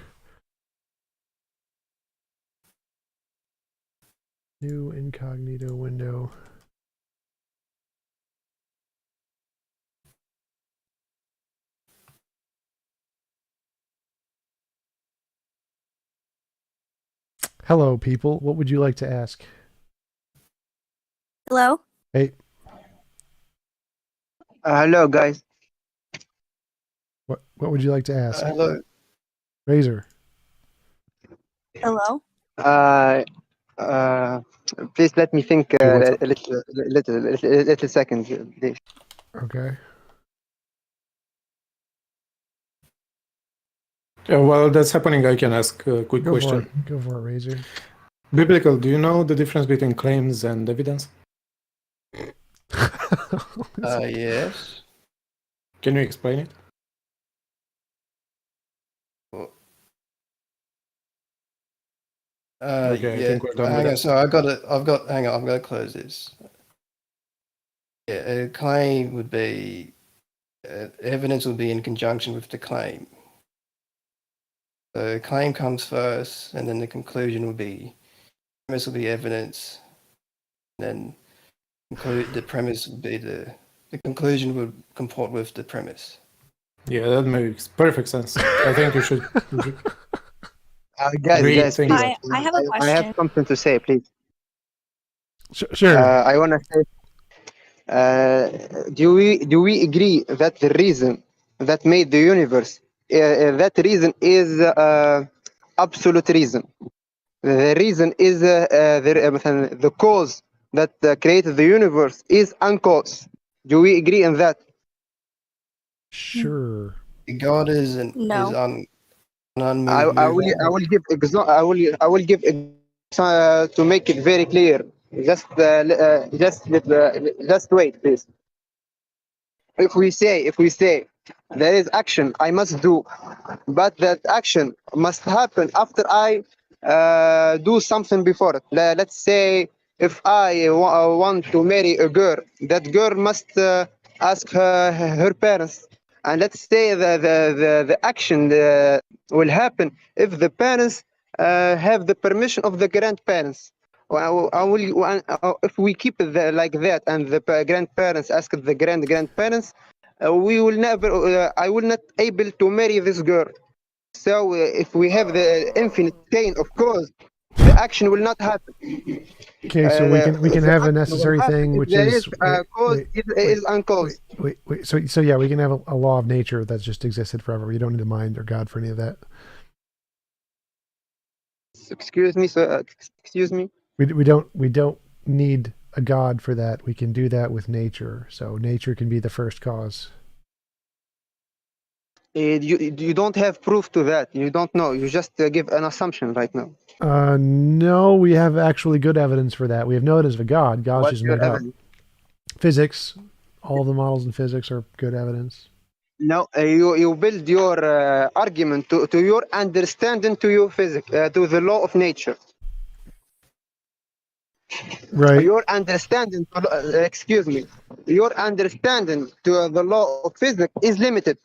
New incognito window. Hello, people. What would you like to ask? Hello? Hey. Hello, guys. What would you like to ask? Hello. Razor. Hello? Please let me think a little second, please. Okay. Yeah, while that's happening, I can ask a quick question. Go for it, Razor. Biblical, do you know the difference between claims and evidence? Yes. Can you explain it? Okay, I Yeah. think we're done with Hang on. that. So hang on. I'm going to close this. Yeah, a claim would be evidence would be in conjunction with the claim. So claim comes first, and then the conclusion would be premise will be evidence. Then the premise would be the conclusion would comport with the premise. Yeah, that makes perfect sense. I think you should Guys, read please. things. I have a I have question. something to say, please. Sure. I want to say, do we agree that the reason that made the universe, that reason is absolute reason? The reason is the cause that created the universe is uncaused. Do we agree on that? Sure. God is No. unmoved. I will give to make it very clear. Just wait, please. If we say there is action I must do, but that action must happen after I do something before it. Let's say if I want to marry a girl, that girl must ask her parents. And let's say the action will happen if the parents have the permission of the grandparents. If we keep it like that, and the grandparents ask the grandparents, we will never. I will not able to marry this girl. So if we have the infinite chain of cause, the action will not happen. Okay, so we can The have a action will necessary happen thing, if which there is cause is uncaused. wait. So yeah, we can have a law of nature that's just existed forever. You don't need a mind or God for any of that. Excuse me, sir. Excuse me. We don't need a God for that. We can do that with nature. So nature can be the first cause. You don't have proof to that. You don't know. You just give an assumption right now. No, we have actually good evidence for that. We have no evidence of a God. God's What's just your made up. evidence? Physics, all the models in physics are good evidence. No, you build your argument to your understanding to your physics, to the law of nature. Right. Your understanding, excuse me, your understanding to the law of physics is limited.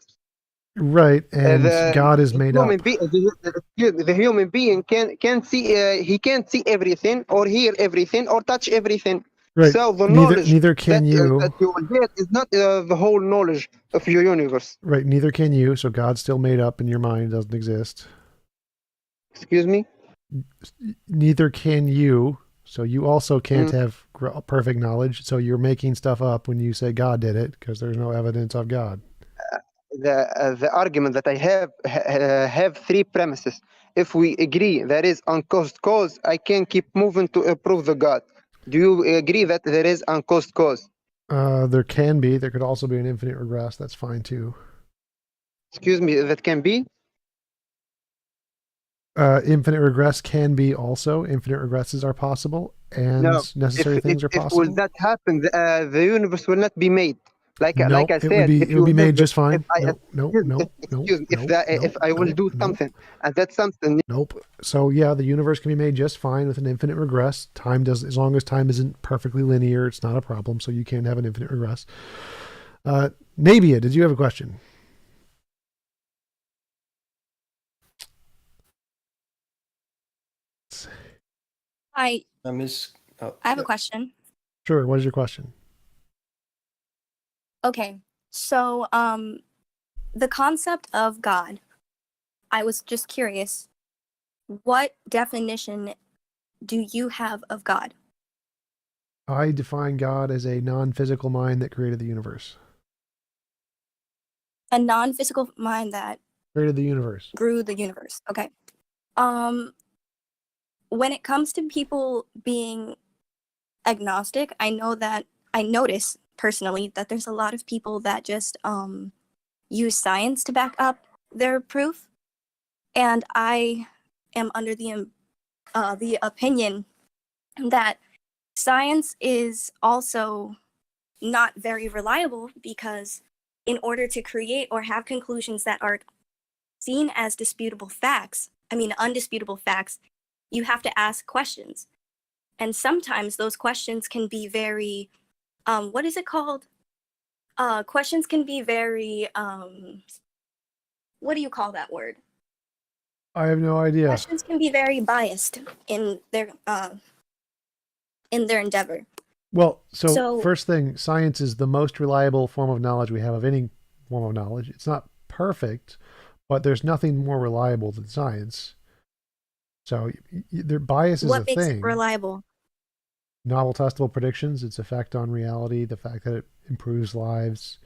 Right, and God is made up. The human being can see. He can't see everything, or hear everything, or touch everything. Right. So the knowledge Neither can you. that you will get is not the whole knowledge of your universe. Right. Neither can you. So God's still made up in your mind. Doesn't exist. Excuse me. Neither can you. So you also can't have perfect knowledge. So you're making stuff up when you say God did it because there's no evidence of God. The argument that I have three premises. If we agree there is uncaused cause, I can keep moving to prove the God. Do you agree that there is uncaused cause? There can be. There could also be an infinite regress. That's fine too. Excuse me, that can be? Infinite regress can be also. Infinite regresses are possible, and necessary things are possible. If will that happen, the universe will not be made. Like I said, it would be made just fine. No. If I will do something, and that's something. Nope. So yeah, the universe can be made just fine with an infinite regress. Time does, as long as time isn't perfectly linear, it's not a problem. So you can have an infinite regress. Nabia, did you have a question? I have a question. Sure. What is your question? Okay, so the concept of God, I was just curious, what definition do you have of God? I define God as a non-physical mind that created the universe. A non-physical mind that created the universe. Grew the universe. Okay. When it comes to people being agnostic, I notice personally that there's a lot of people that just use science to back up their proof, and I am under the the opinion that science is also not very reliable, because in order to create or have conclusions that are seen as undisputable facts, you have to ask questions. And sometimes those questions can be very, what is it called? Questions can be very, what do you call that word? I have no idea. Questions can be very biased in their endeavor. Well, so So- first thing, science is the most reliable form of knowledge we have of any form of knowledge. It's not perfect, but there's nothing more reliable than science. So their bias is What a makes thing. it reliable? Novel testable predictions, its effect on reality, the fact that it improves lives.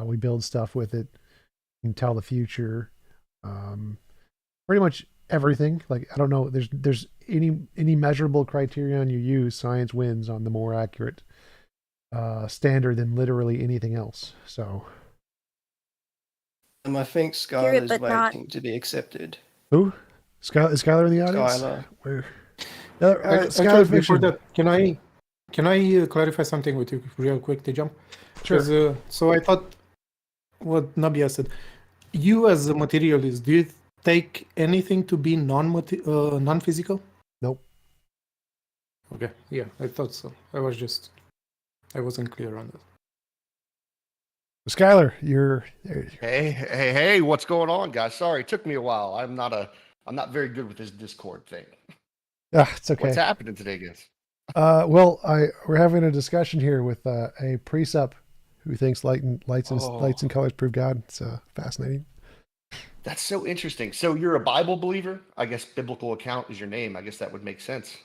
We build stuff with it. You can tell the future. Pretty much everything. Like, I don't know, there's any measurable criterion you use, science wins on the more accurate standard than literally anything else. So I think Accurate, Skylar's but not- waiting to be accepted. who? Is Skylar in the audience? Skylar. Where? Actually, Skylar before Fiction. that, can I clarify something with you real quick, TJump? Sure. 'Cause, so I thought what Nabia said. You as a materialist, do you take anything to be non-physical? Nope. Okay, yeah, I thought so. I wasn't clear on that. Skylar, you're Hey, what's going on, guys? Sorry, it took me a while. I'm not very good with this Discord thing. it's okay. What's happening today, guys? Well, we're having a discussion here with a precept who thinks lights and colors prove God. It's fascinating. That's so interesting. So you're a Bible believer? I guess biblical account is your name. I guess that would make sense.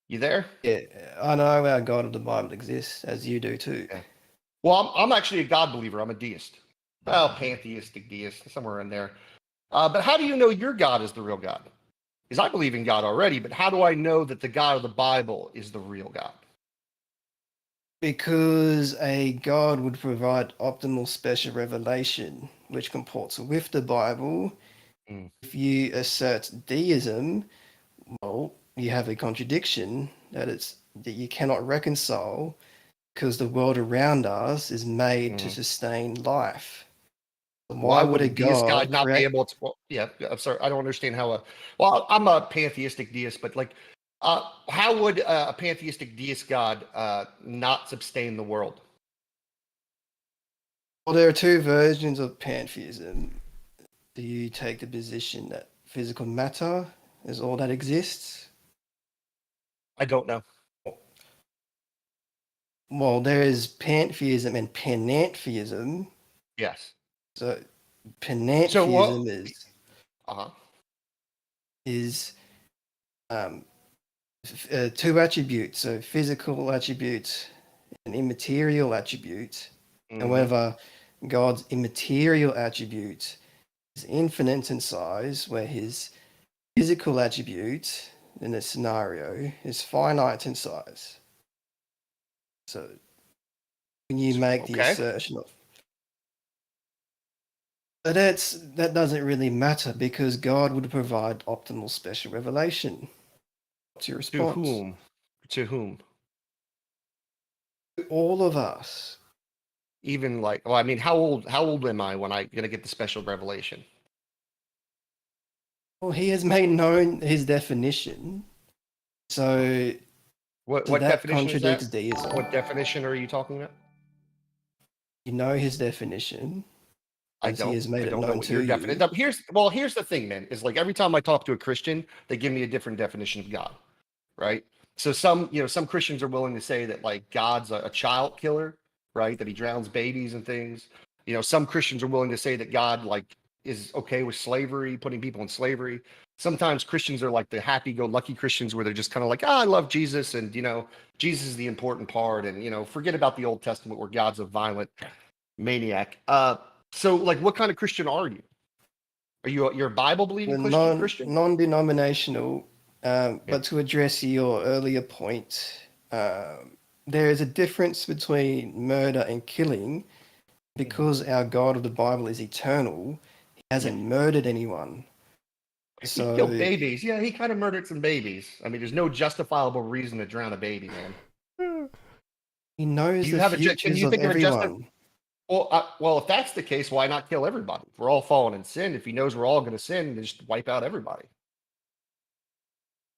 You there? Yeah, I know our God of the Bible exists, as you do too. Yeah. Well, I'm actually a God believer. I'm a deist. Well, pantheistic deist, somewhere in there. But how do you know your God is the real God? Because I believe in God already, but how do I know that the God of the Bible is the real God? Because a God would provide optimal special revelation, which comports with the Bible. Mm. If you assert deism, well, you have a contradiction that you cannot reconcile, because the world around us is made to sustain life. Why would a deist God not be create- able to? Well, yeah, I'm sorry, I don't understand how. Well, I'm a pantheistic deist, but like, how would a pantheistic deist God not sustain the world? Well, there are two versions of pantheism. Do you take the position that physical matter is all that exists? I don't know. Well, there is pantheism and panentheism. Yes. So panentheism is two attributes, so physical attribute and immaterial attribute. Mhm. However, God's immaterial attribute is infinite in size, where his physical attribute in this scenario is finite in size. So when you make the Okay. assertion of, but that doesn't really matter, because God would provide optimal special revelation. What's your To response? whom? To whom? All of us. Even like, well, I mean, how old am I when I'm gonna get the special revelation? Well, he has made known his definition. So What that definition is contradicts that? deism. What definition are you talking about? You know his definition. I as he don't. has made I it don't know known what to your you. definition. Here's the thing, man. Is like every time I talk to a Christian, they give me a different definition of God, right? So some Christians are willing to say that like God's a child killer, right? That he drowns babies and things. Some Christians are willing to say that God like is okay with slavery, putting people in slavery. Sometimes Christians are like the happy-go-lucky Christians where they're just kind of like, I love Jesus, and Jesus is the important part, and forget about the Old Testament where God's a violent maniac. So like, what kind of Christian are you? You're a Bible believing Christian? Non-denominational. But to address your earlier point, there is a difference between murder and killing. Because our God of the Bible is eternal, he hasn't murdered anyone. He So killed babies. Yeah, he kind of murdered some babies. I mean, there's no justifiable reason to drown a baby, man. he knows Do you the have a? Can futures you of think of a justice? everyone. Well, if that's the case, why not kill everybody? If we're all falling in sin. If he knows we're all going to sin, just wipe out everybody.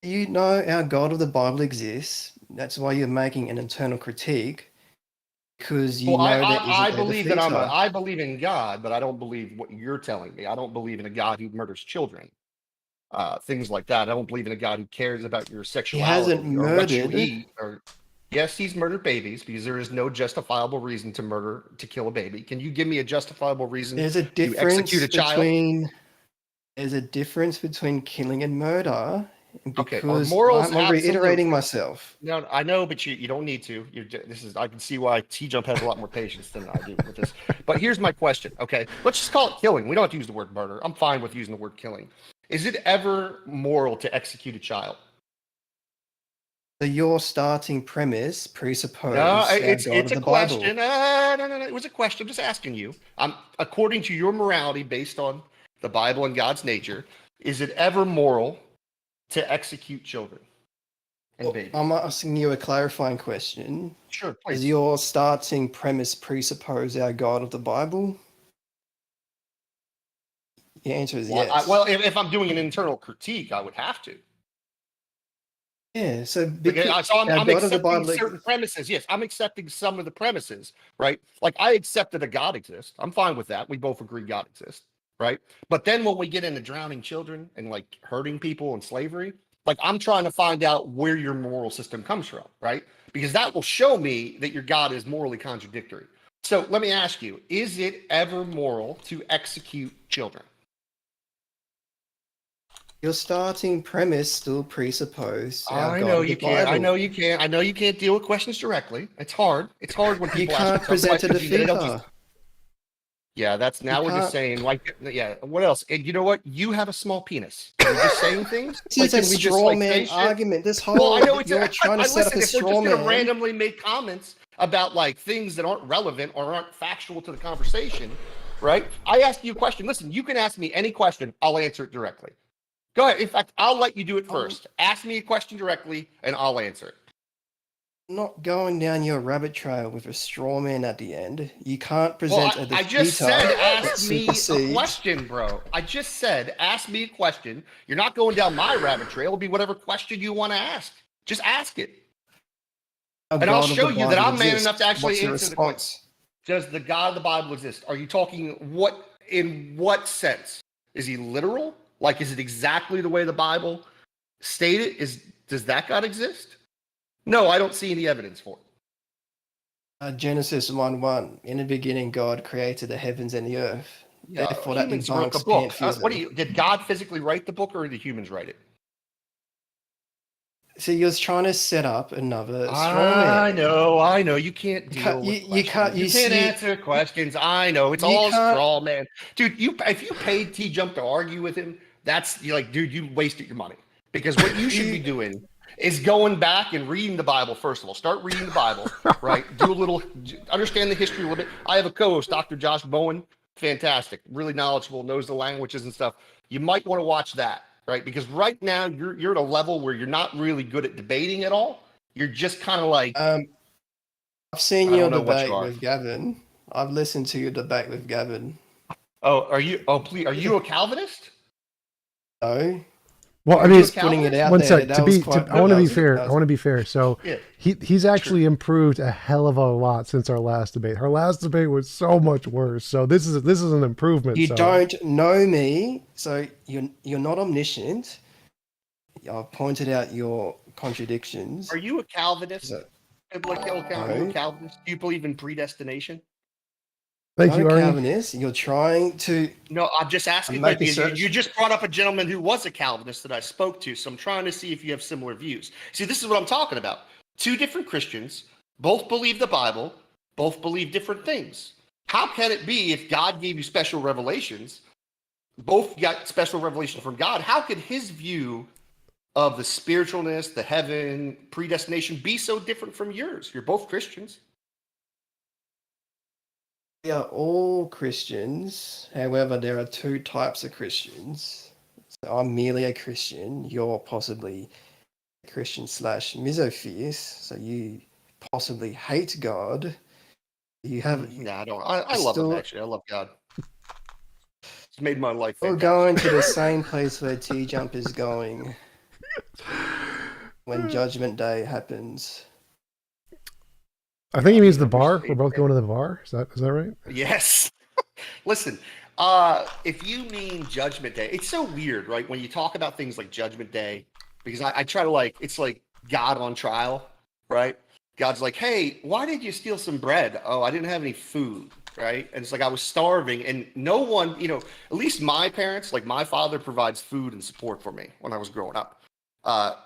You know our God of the Bible exists. That's why you're making an internal critique, because you Well, know there is I a believe that defeater. I believe in God, but I don't believe what you're telling me. I don't believe in a God who murders children, things like that. I don't believe in a God who cares about your He hasn't sexuality or what you murdered. eat. Or yes, he's murdered babies because there is no justifiable reason to kill a baby. Can you give me a justifiable reason There's a to execute difference a child? between killing and murder, Okay, are because morals I'm reiterating absolute? myself. No, I know, but you don't need to. This is I can see why TJump has a lot more patience than I do with this. But here's my question. Okay, let's just call it killing. We don't have to use the word murder. I'm fine with using the word killing. Is it ever moral to execute a child? So your starting premise presupposes No, our it's God of a the Bible. question. No. It was a question. I'm just asking you. According to your morality, based on the Bible and God's nature, is it ever moral to execute children and babies? I'm asking you a clarifying question. Sure, Does please. your starting premise presuppose our God of the Bible? The answer is yes. Well, if I'm doing an internal critique, I would have to. Yeah, so Okay, so our I'm God of the accepting Bible. certain premises. Yes, I'm accepting some of the premises, right? Like I accept that a God exists. I'm fine with that. We both agree God exists, right? But then when we get into drowning children and like hurting people and slavery, like I'm trying to find out where your moral system comes from, right? Because that will show me that your God is morally contradictory. So let me ask you, is it ever moral to execute children? Your starting premise still presupposes our I God know of the you can't. Bible. I know you can't deal with questions directly. It's hard. It's hard when You people ask can't tough present a questions. They don't defeater. just. Yeah, that's now we're just can't. saying like yeah. What else? And you know what? You have a small penis. Are we just saying things? This is a Can we just straw like man say shit? argument. This Well, whole I know it's. you're trying to set up Listen, a if we're straw just gonna man. randomly make comments about like things that aren't relevant or aren't factual to the conversation, right? I ask you a question. Listen, you can ask me any question. I'll answer it directly. Go ahead. In fact, I'll let you do it first. Ask me a question directly, and I'll answer it. Not going down your rabbit trail with a straw man at the end. You can't Well, present a I defeater just said that ask me a supersedes. question, bro. I just said ask me a question. You're not going down my rabbit trail. It'll be whatever question you want to ask. Just ask it. Our And I'll God of the show you that Bible I'm man enough exists. to actually What's your answer the question. response? Does the God of the Bible exist? Are you talking in what sense? Is he literal? Like, is it exactly the way the Bible stated? Does that God exist? No, I don't see any evidence for it. Genesis 1:1. In the beginning, God created the heavens and the earth. Yeah, Therefore, that humans wrote the debunks book. pantheism. Did God physically write the book or did humans write it? So you're trying to set up another straw man. I know. You can't deal with You can't. questions. You can't answer questions. I know. It's You all can't- straw, man. Dude, if you paid TJump to argue with him, you're like, dude, you wasted your money. Because what you should be doing is going back and reading the Bible, first of all. Start reading the Bible, right? Understand the history a little bit. I have a co-host, Dr. Josh Bowen. Fantastic. Really knowledgeable, knows the languages and stuff. You might want to watch that. Right, because right now you're at a level where you're not really good at debating at all. You're just kind of like. I've seen I your don't know what you debate are. with Gavin. I've listened to your debate with Gavin. Oh, are you? Oh, please, are you a Calvinist? No. Well, I Are mean, you a Putting it Calvinist? out one there. sec. That was quite. I want to be that fair. was- I want to be fair. So Yeah. he's actually improved a hell of a lot since our last debate. Our last debate was so much worse. So this is an improvement. You so. don't know me, so you're not omniscient. I've pointed out your contradictions. Are you a Calvinist? So, Are you a Calvinist? Do you believe in predestination? Thank not you, a Arnie. Calvinist. You're trying to. No, I'm just asking. I'm Like, making because you just brought up a gentleman who was a Calvinist that I spoke to, so I'm trying to see if you have similar views. See, this is what I'm talking about. Two different Christians, both believe the Bible, both believe different things. How can it be if God gave you special revelations, both got special revelation from God? How could his view of the spiritualness, the heaven, predestination be so different from yours? You're both Christians. We are all Christians. However, there are two types of Christians. I'm merely a Christian. You're possibly a Christian / misotheist. So you possibly hate God. You have I don't. I love him, still actually. I love God. It's made my life we're fantastic. going to the same place where TJump is going when Judgment Day happens. I think he means the Never bar. say We're both that. going to the bar. Is that right? Yes. Listen, if you mean Judgment Day, it's so weird, right? When you talk about things like Judgment Day, because I try to like, it's like God on trial, right? God's like, hey, why did you steal some bread? Oh, I didn't have any food, right? And it's like I was starving, and no one, at least my parents, like my father provides food and support for me when I was growing up.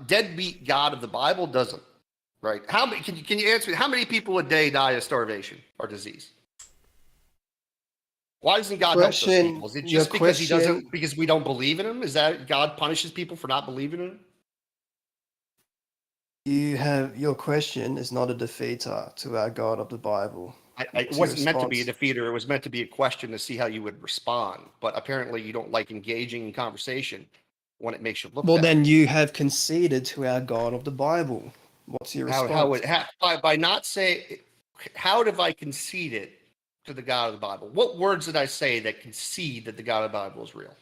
Deadbeat God of the Bible doesn't, right? How many? Can you answer me? How many people a day die of starvation or disease? Why doesn't God help those people? Is it Your just because he question- doesn't, because we don't believe in him? Is that God punishes people for not believing in him? Your question is not a defeater to our God of the Bible. It What's your wasn't meant to be a response? defeater. It was meant to be a question to see how you would respond. But apparently you don't like engaging in conversation when it makes you look Well, bad. then you have conceded to our God of the Bible. What's your response? By not say, how have I conceded to the God of the Bible? What words did I say that concede that the God of the Bible is real?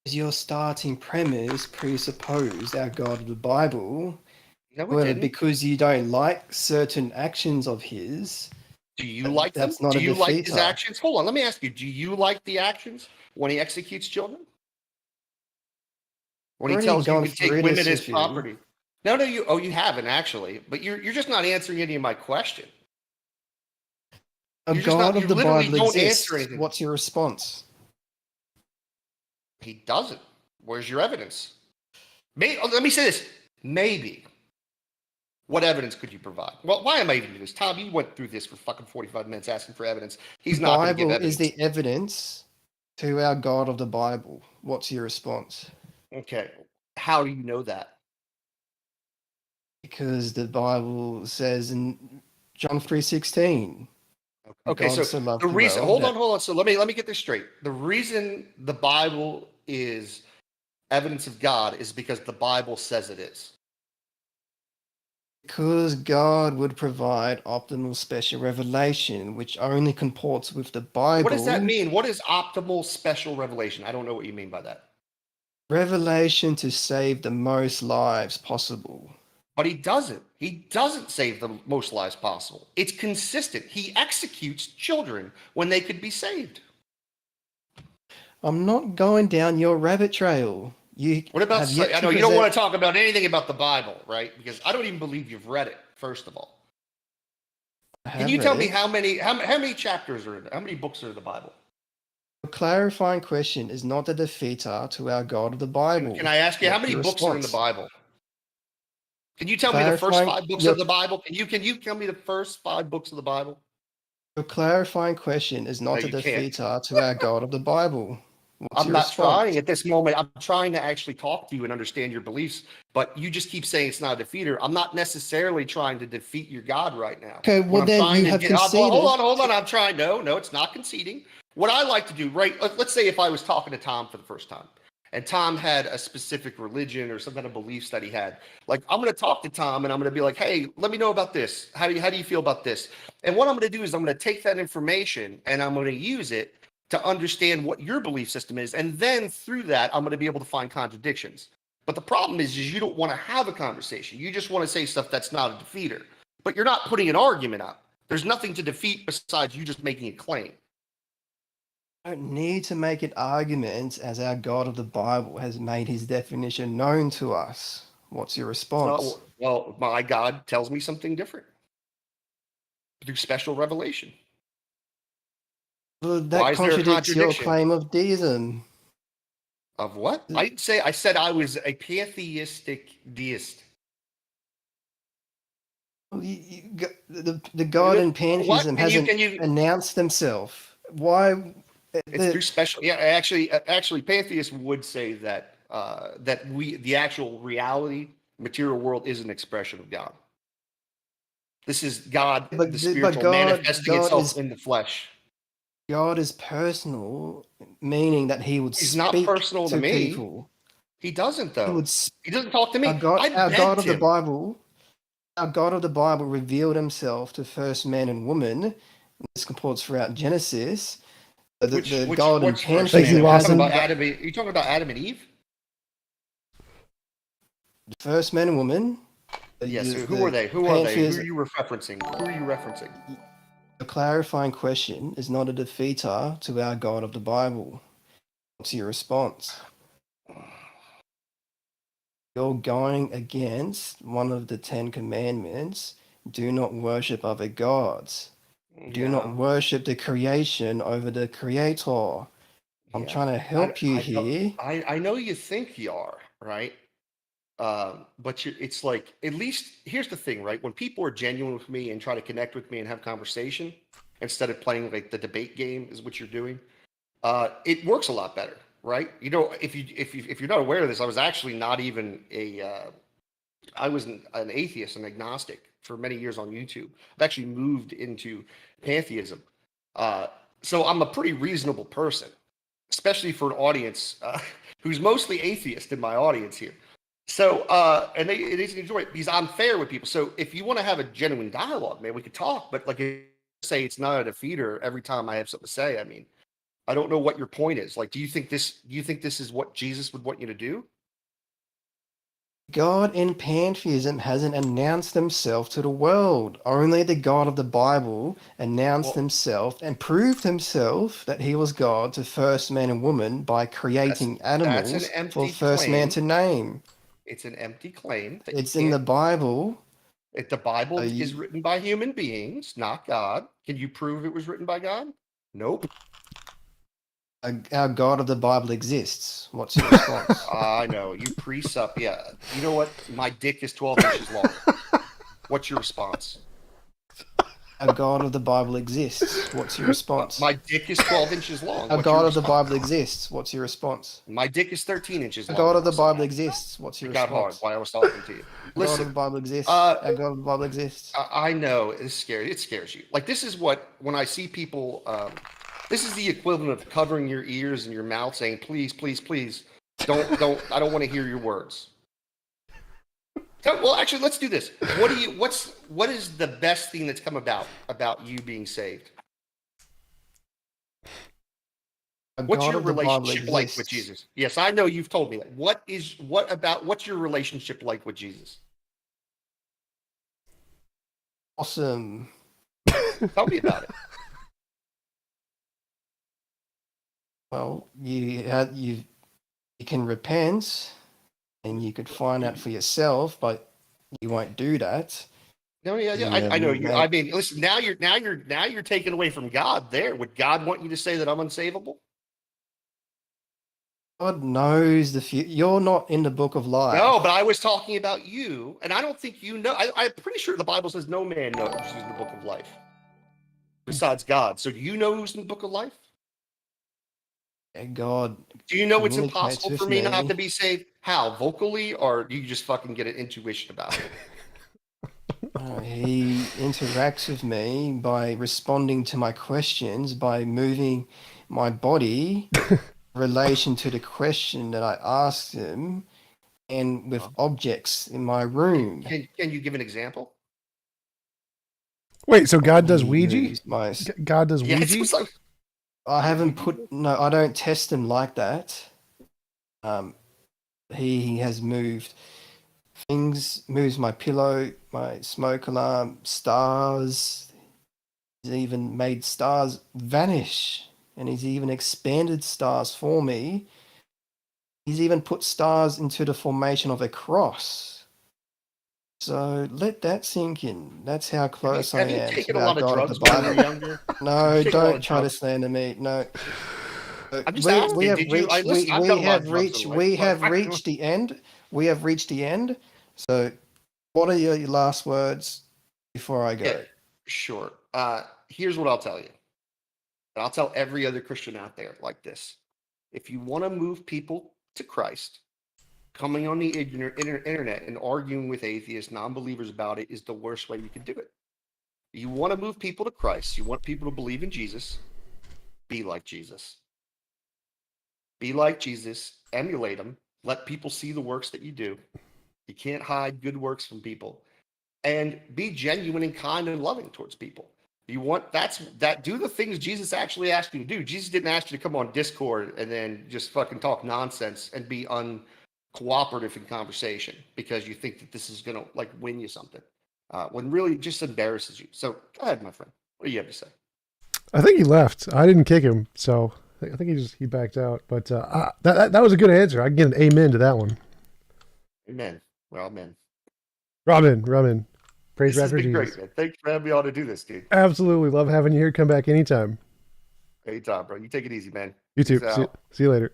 Your starting premise presupposed our God of the Bible. No, it However, didn't. because you don't like certain actions of his, Do you like them? that's not Do a you like his defeater. actions? Hold on, let me ask you. Do you like the actions when he executes children? When he Already tells you gone to take through women this as with you. property? No, you haven't actually. But you're just not answering any of my question. A You're just God not. of You the literally Bible don't exists. answer anything. What's your response? He doesn't. Where's your evidence? Let me say this. Maybe. What evidence could you provide? Well, why am I even doing this? Tom, you went through this for fucking 45 minutes asking for evidence. He's The not going to give Bible evidence. is the evidence to our God of the Bible. What's your response? Okay. How do you know that? Because the Bible says in John 3:16. Okay, God so so loved the the reason, world hold on. So let me get this straight. The reason the Bible is evidence of God is because the Bible says it is. Because God would provide optimal special revelation, which only comports with the Bible. What does that mean? What is optimal special revelation? I don't know what you mean by that. Revelation to save the most lives possible. But he doesn't. He doesn't save the most lives possible. It's consistent. He executes children when they could be saved. I'm not going down your rabbit trail. You What about, have yet I to know you don't present- want to talk about anything about the Bible, right? Because I don't even believe you've read it, first of all. Can you tell me how many chapters are in there? How many books are in the Bible? A clarifying question is not a defeater to our God of the Bible. Can I ask you how What's many your books are in the response? Bible? Can you tell me the first Clarifying- 5 books your- of the Bible? Can you tell me the first 5 books of the Bible? A clarifying question is not No, a you can't. defeater to our God of the Bible. What's I'm your not response? trying at this moment. I'm trying to actually talk to you and understand your beliefs, but you just keep saying it's not a defeater. I'm not necessarily trying to defeat your God right now. Okay, well What I'm then trying you to have get- conceded. Hold on. I'm trying. No, it's not conceding. What I like to do, right? Let's say if I was talking to Tom for the first time, and Tom had a specific religion or some kind of beliefs that he had. Like, I'm going to talk to Tom and I'm going to be like, hey, let me know about this. How do you feel about this? And what I'm going to do is I'm going to take that information and I'm going to use it to understand what your belief system is. And then through that, I'm going to be able to find contradictions. But the problem is you don't want to have a conversation. You just want to say stuff that's not a defeater. But you're not putting an argument up. There's nothing to defeat besides you just making a claim. I don't need to make an argument as our God of the Bible has made his definition known to us. What's your response? Well, my God tells me something different through special revelation. Well, Why that is there a contradicts your contradiction? claim of deism. Of what? I didn't say. I said I was a pantheistic deist. The God in pantheism What? hasn't Can you announced himself. Why? It's through special. Yeah, actually, pantheists would say that the actual reality, material world, is an expression of God. This is God, But the spiritual God manifesting is itself in the flesh. God is personal, meaning that he would He's speak not personal to me. people. He doesn't, He though. would He doesn't talk to me. our God, I our God begged of the him. Bible, our God of the Bible revealed himself to first man and woman. This comports throughout Genesis. The God in What's first Thank man? you, Are you Pantheism talking Lawson. about Adam? Are you talking about Adam and Eve? the first man and woman. Yes. The, Who are the they? Who are they? Who are Pantheism. you referencing? Who are you referencing? A clarifying question is not a defeater to our God of the Bible. What's your response? You're going against one of the 10 commandments. Do not worship other gods. Do not worship the creation over the creator. I'm trying to help you here. I know you think you are, right? But it's like, at least here's the thing, right? When people are genuine with me and try to connect with me and have conversation, instead of playing like the debate game is what you're doing, it works a lot better, right? You know, if you're not aware of this, I was actually not even I was an atheist and agnostic for many years on YouTube. I've actually moved into pantheism. So I'm a pretty reasonable person, especially for an audience who's mostly atheist in my audience here. So, and they enjoy it because I'm fair with people. So if you want to have a genuine dialogue, man, we could talk, but like say it's not a defeater every time I have something to say. I mean, I don't know what your point is. Like, do you think this is what Jesus would want you to do? God in pantheism hasn't announced himself to the world. Only the God of the Bible announced himself and proved himself that he was God to first man and woman by creating animals for first man to name. It's an empty claim. It's in the Bible. If the Bible is written by human beings, not God, can you prove it was written by God? Nope. Our God of the Bible exists. What's your response? I know. You presup. Yeah. You know what? My dick is 12 inches long. What's your response? Our God of the Bible exists. What's your response? My dick is 12 inches long. Our God of the Bible exists. What's your response? My dick is 13 inches long. Our God of the Bible exists. What's your response? Got hard while I was talking to you. Listen, God of the Bible exists. Our God of the Bible exists. I know. It's scary. It scares you. Like, this is what, when I see people, this is the equivalent of covering your ears and your mouth saying, please, please, please, don't, I don't want to hear your words. Well, actually, let's do this. What is the best thing that's come about you being saved? What's your relationship like with Jesus? Yes, I know you've told me that. What's your relationship like with Jesus? Awesome. Tell me about it. Well, you can repent, and you could find out for yourself, but you won't do that. No, yeah. I know you. I mean, listen. Now you're taken away from God. There, would God want you to say that I'm unsavable? God knows the future. You're not in the book of life. No, but I was talking about you, and I don't think you know. I'm pretty sure the Bible says no man knows who's in the book of life besides God. So do you know who's in the book of life? And God. Do you know it's impossible for me not to be saved? How? Vocally, or do you just fucking get an intuition about it? He interacts with me by responding to my questions, by moving my body in relation to the question that I asked him, and with objects in my room. Can you give an example? Wait, so God does Ouija? Yes, God does Ouija? I don't test him like that. He has moved things, moves my pillow, my smoke alarm, stars. He's even made stars vanish, and he's even expanded stars for me. He's even put stars into the formation of a cross. So let that sink in. That's how close I am. Have you taken to a lot of drugs when you were younger? No, don't try to slander me. No. I'm just asking. We have reached the end. We have reached the end. So, what are your last words before I go? Yeah, sure. Here's what I'll tell you. And I'll tell every other Christian out there like this. If you want to move people to Christ, coming on the internet and arguing with atheists, non-believers about it is the worst way you can do it. You want to move people to Christ. You want people to believe in Jesus. be like Jesus. Be like Jesus, emulate him, let people see the works that you do. You can't hide good works from people. And be genuine and kind and loving towards people. You want do the things Jesus actually asked you to do. Jesus didn't ask you to come on Discord and then just fucking talk nonsense and be uncooperative in conversation because you think that this is gonna like win you something. When really it just embarrasses you. So go ahead, my friend. What do you have to say? I think he left. I didn't kick him, so I think he backed out. But that was a good answer. I can get an amen to that one. Amen. We're all men. Robin. Praise This God has for been Jesus. great, man. Thanks for having me on to do this, dude. Absolutely. Love having you here. Come back anytime. Anytime, bro. You take it easy, man. You too. Peace out. See you later.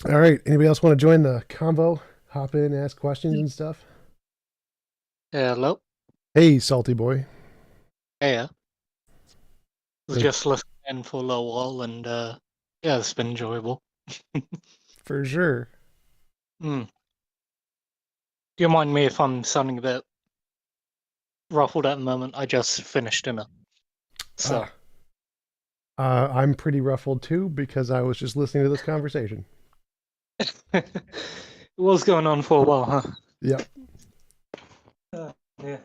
All right. Anybody else want to join the convo? Hop in, ask questions and stuff? Hello. Hey, salty boy. Yeah. Was Hey. just listening for a little while, and yeah, it's been enjoyable. For sure. Do you mind me if I'm sounding a bit ruffled at the moment? I just finished dinner. So I'm pretty ruffled too because I was just listening to this conversation. it was going on for a while, huh? Yep. Yeah.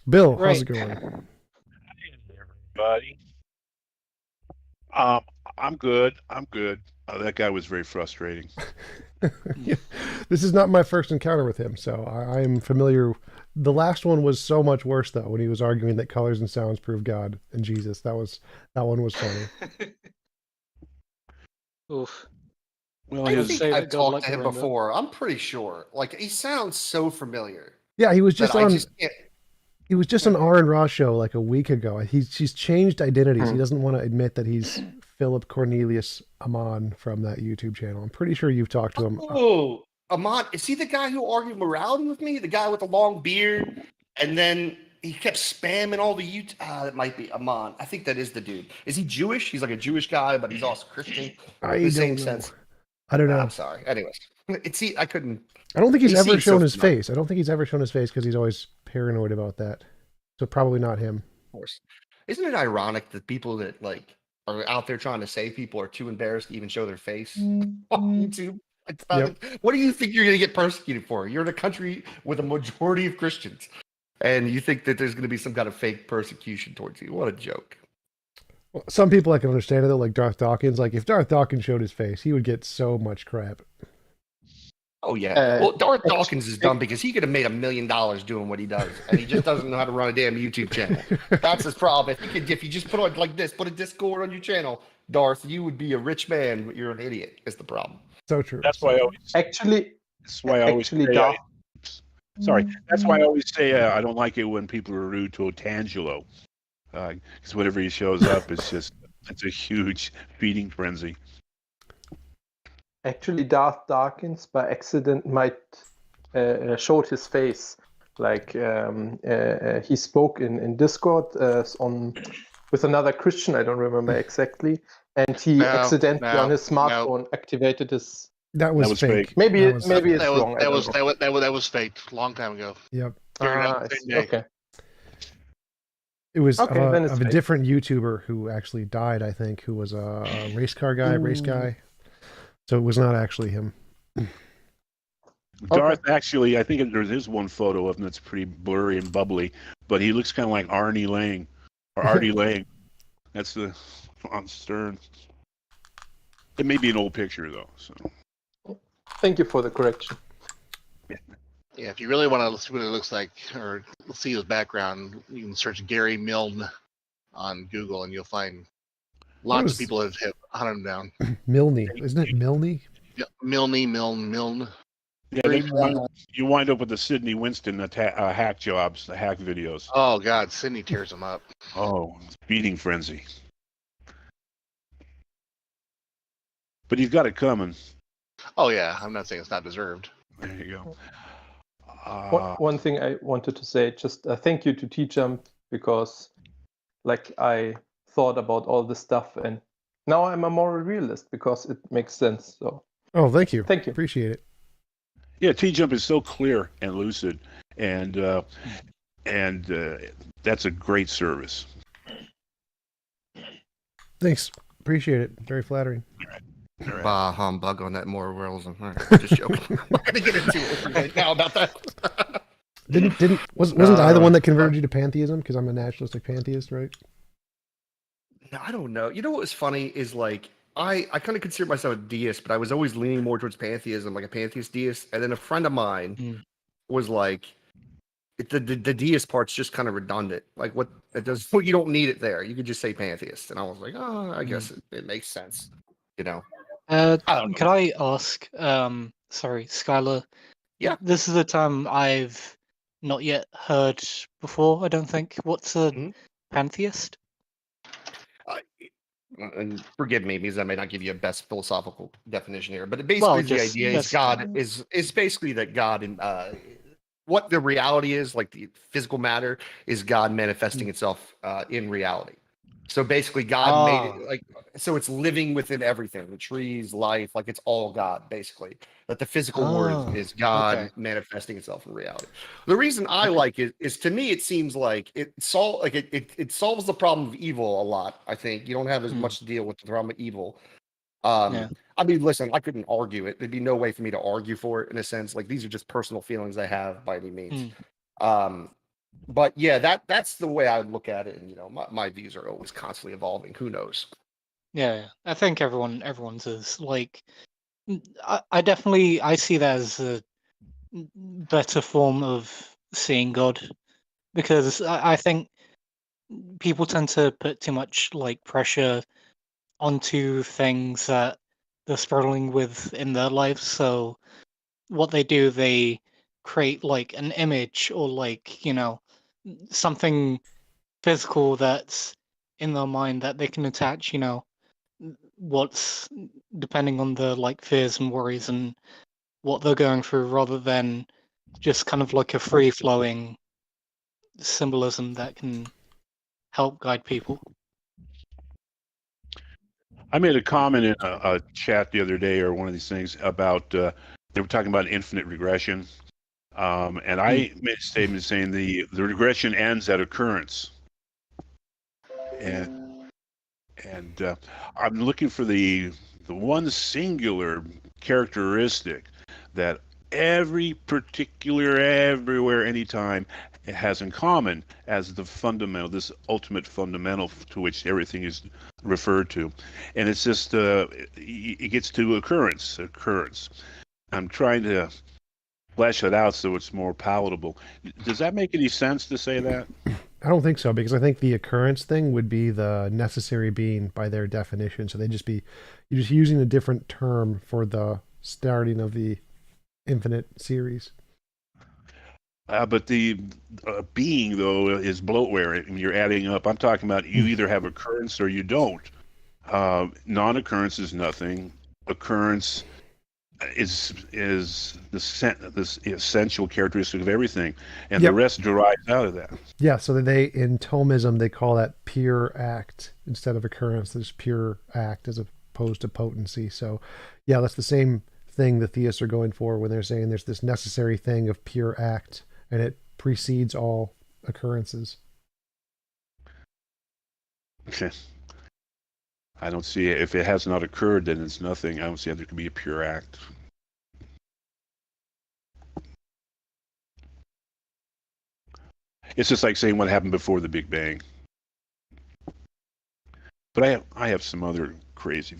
Bill, how's Right. it going? Everybody. I'm good. That guy was very frustrating. Yeah. This is not my first encounter with him, so I am familiar. The last one was so much worse though, when he was arguing that colors and sounds prove God and Jesus. That one was funny. Oof. Well, I his- think say I've that God talked like to him the rainbow. before. I'm pretty sure. Like he sounds so familiar. Yeah, he was just that I on. just can't. He was just on Aaron Ross show like a week ago. She's changed identities. Hmm. He doesn't want to admit that he's Philip Cornelius Amon from that YouTube channel. I'm pretty sure you've talked to him. Oh, Ahmad, is he the guy who argued morality with me? The guy with the long beard, and then he kept spamming all the YouTube. That might be Ahmad. I think that is the dude. Is he Jewish? He's like a Jewish guy, but he's also Christian. I The don't same know. sense. I don't know. I'm sorry. Anyways, I couldn't. I don't think he's He ever seems so shown his familiar. face. I don't think he's ever shown his face because he's always paranoid about that. So probably not him. Of course. Isn't it ironic that people that like are out there trying to save people are too embarrassed to even show their face on YouTube? What do you think you're going to get persecuted for? You're in a country with a majority of Christians, and you think that there's going to be some kind of fake persecution towards you? What a joke! Well, some people I can understand it though, like Darth Dawkins. Like if Darth Dawkins showed his face, he would get so much crap. Oh yeah. Well, Darth Dawkins is dumb because he could have made $1 million doing what he does, and he just doesn't know how to run a damn YouTube channel. That's his problem. If you just put on like this, put a Discord on your channel, Darth, you would be a rich man, but you're an idiot. Is the problem. So true. That's why I always. Actually, That's why I always actually, say. Darth, Sorry. That's why I always say I don't like it when people are rude to Otangelo, because whenever he shows up, it's a huge feeding frenzy. actually, Darth Dawkins by accident might showed his face. Like he spoke in Discord with another Christian. I don't remember exactly, and he accidentally on his smartphone activated his. That was fake. Maybe That was- maybe it's That wrong. I was don't know. that was faked a long time ago. Yep. Figured out I the same see. day. Okay. It was Okay, then it's of a fake. different YouTuber who actually died, I think, who was a race guy. So it was not actually him. Darth actually, I think there is one photo of him that's pretty blurry and bubbly, but he looks kind of like Arnie Lang or Artie Lang. That's the on Stern. It may be an old picture though. So Thank you for the correction. Yeah, if you really want to see what it looks like or see his background, you can search Gary Milne on Google and you'll find lots was- of people have hunted him down. Milne, isn't it Milne? Yeah, Milne. yeah, you wind up with the Sidney Winston hack jobs, the hack videos. Oh God, Sydney tears him up. Oh, feeding frenzy. But you've got it coming. Oh yeah, I'm not saying it's not deserved. There you go. One thing I wanted to say, just thank you to TJump because, like, I thought about all this stuff and now I'm a moral realist because it makes sense. So Oh, thank you. Thank you. Appreciate it. Yeah, TJump is so clear and lucid, and that's a great service. Thanks. Appreciate it. Very flattering. All right. Bah humbug on that moral realism. All right, just joking. I'm not gonna get into it with you right now about that. Wasn't I the one that converted you to pantheism? Because I'm a naturalistic pantheist, right? No, I don't know. You know what was funny is like I kind of consider myself a deist, but I was always leaning more towards pantheism, like a pantheist deist. And then a friend of mine was like, the deist part's just kind of redundant. Like what it does, well, you don't need it there. You could just say pantheist. And I was like, oh, I guess it makes sense. You know. I don't know. Could I ask? Sorry, Skylar. Yeah. This is a term I've not yet heard before. I don't think. What's a pantheist? And forgive me because I may not give you a best philosophical definition here, but it basically the idea is God is basically that God and what the reality is, like the physical matter, is God manifesting itself in reality. So basically, God made it like so it's living within everything, the trees, life, like it's all God, basically. That the physical world is God manifesting itself in reality. The reason I like it is, to me, it seems like it solves the problem of evil a lot. I think you don't have as much to deal with the problem of evil. I mean, listen, I couldn't argue it. There'd be no way for me to argue for it in a sense. Like these are just personal feelings I have by any means. But yeah, that's the way I would look at it. And you know, my views are always constantly evolving. Who knows? Yeah, I think everyone's is like. I definitely see that as a better form of seeing God, because I think people tend to put too much like pressure onto things that they're struggling with in their lives. So what they do, they create like an image or like, you know, something physical that's in their mind that they can attach, you know, what's depending on the like fears and worries and what they're going through, rather than just kind of like a free flowing symbolism that can help guide people. I made a comment in a chat the other day, or one of these things, about they were talking about infinite regression, and I made a statement saying the regression ends at occurrence, and I'm looking for the one singular characteristic that every particular, everywhere, anytime, it has in common as the fundamental, this ultimate fundamental to which everything is referred to. And it's just, it gets to occurrence. I'm trying to flesh it out so it's more palatable. Does that make any sense to say that? I don't think so, because I think the occurrence thing would be the necessary being by their definition. So you're just using a different term for the starting of the infinite series. But the being, though, is bloatware. I mean, you're adding up. I'm talking about you either have occurrence or you don't. Non-occurrence is nothing. Occurrence is this essential characteristic of everything, and the rest derives out of that. Yeah, so they in Thomism they call that pure act instead of occurrence. There's pure act as opposed to potency. So yeah, that's the same thing the theists are going for when they're saying there's this necessary thing of pure act and it precedes all occurrences. Okay. I don't see it. If it has not occurred, then it's nothing. I don't see how there can be a pure act. It's just like saying what happened before the Big Bang. But I have some other crazy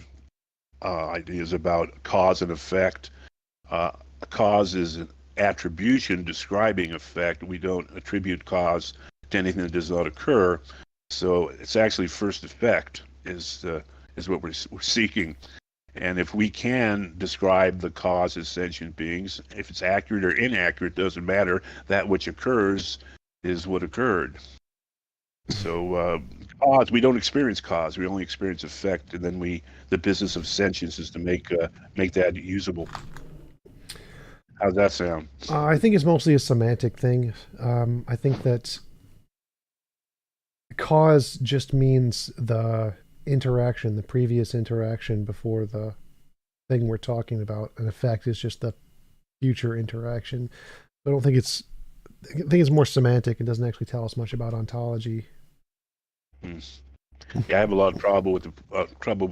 ideas about cause and effect. A cause is an attribution describing effect. We don't attribute cause to anything that does not occur. So it's actually first effect is what we're seeking. And if we can describe the cause as sentient beings, if it's accurate or inaccurate, doesn't matter. That which occurs is what occurred. So cause, we don't experience cause, we only experience effect, and then the business of sentience is to make that usable. How's that sound? I think it's mostly a semantic thing. I think that cause just means the interaction, the previous interaction before the thing we're talking about. An effect is just the future interaction. I don't think it's. I think it's more semantic and doesn't actually tell us much about ontology. Yeah, I have a lot of trouble with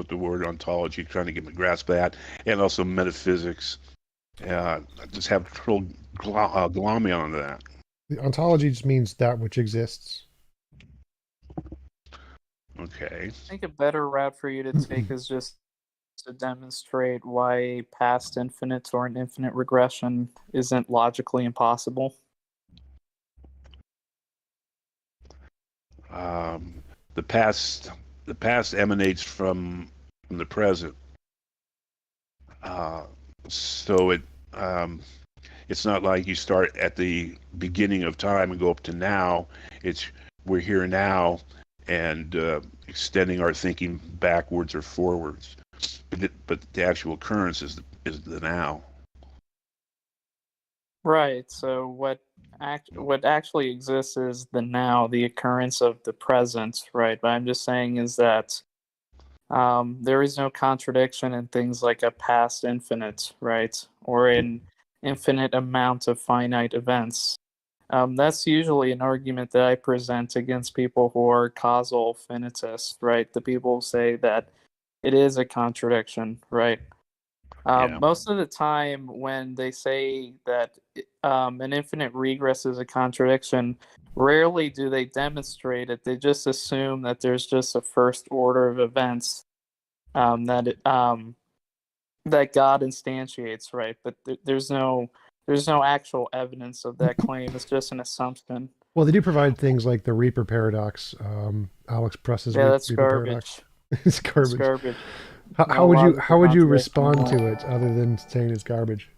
the word ontology, trying to get my grasp of that, and also metaphysics. I just have trouble glomming onto that. The ontology just means that which exists. Okay. I think a better route for you to take is just to demonstrate why past infinite or an infinite regression isn't logically impossible. The past emanates from the present. So it's not like you start at the beginning of time and go up to now. We're here now, and extending our thinking backwards or forwards. But the actual occurrence is the now. Right. So what actually exists is the now, the occurrence of the present. Right. But I'm just saying is that there is no contradiction in things like a past infinite, right, or an infinite amount of finite events. That's usually an argument that I present against people who are causal finitists, right? The people who say that it is a contradiction, right? Most of the time when they say that an infinite regress is a contradiction, rarely do they demonstrate it. They just assume that there's just a first order of events that God instantiates, right? But there's no actual evidence of that claim. It's just an assumption. Well, they do provide things like the Reaper paradox. Alex Press's that's Reaper garbage. paradox. It's garbage. It's garbage. How would you respond to it other than saying it's garbage?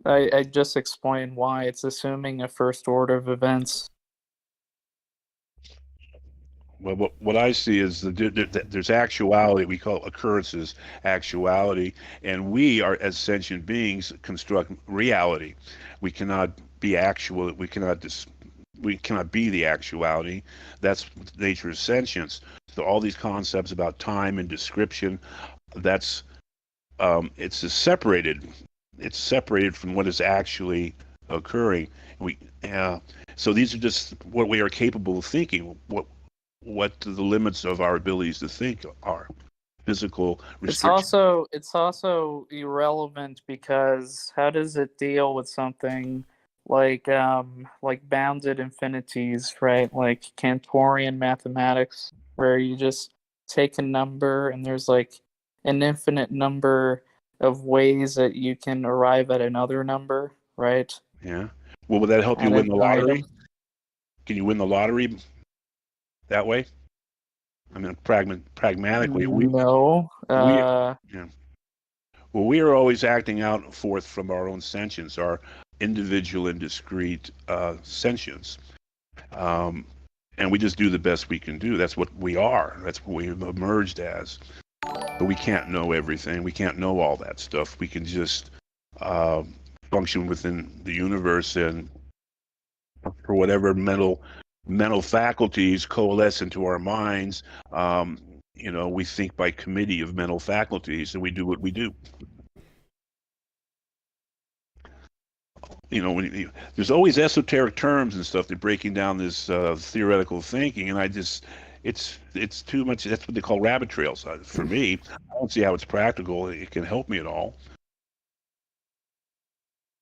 I just explained why. It's assuming a first order of events. Well, what I see is there's actuality. We call occurrences actuality, and we are, as sentient beings, construct reality. We cannot be actual. We cannot be the actuality. That's the nature of sentience. So all these concepts about time and description, it's separated. It's separated from what is actually occurring. So these are just what we are capable of thinking. What the limits of our abilities to think are. Physical restriction. It's also irrelevant because how does it deal with something like bounded infinities, right? Like Cantorian mathematics, where you just take a number and there's like an infinite number of ways that you can arrive at another number, right? Yeah. Well, would that help you win the lottery? Can you win the lottery that way? I mean, pragmatically, no. Well, we are always acting out forth from our own sentience, our individual and discrete sentience, and we just do the best we can do. That's what we are. That's what we've emerged as. But we can't know everything. We can't know all that stuff. We can just function within the universe, and for whatever mental faculties coalesce into our minds, we think by committee of mental faculties, and we do what we do. There's always esoteric terms and stuff. They're breaking down this theoretical thinking, and it's too much. That's what they call rabbit trails. For me, I don't see how it's practical. It can help me at all.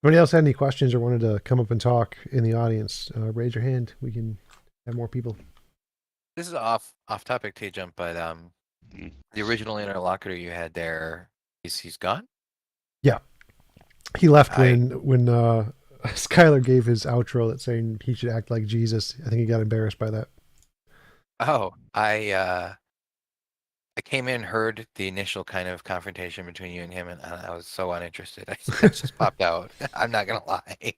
Anybody else had any questions or wanted to come up and talk in the audience? Raise your hand. We can have more people. This is off topic, TJump, but the original interlocutor you had there, he's gone? Yeah. He left when Skylar gave his outro that saying he should act like Jesus. I think he got embarrassed by that. Oh, I came in, heard the initial kind of confrontation between you and him, and I was so uninterested. I just popped out. I'm not gonna lie. He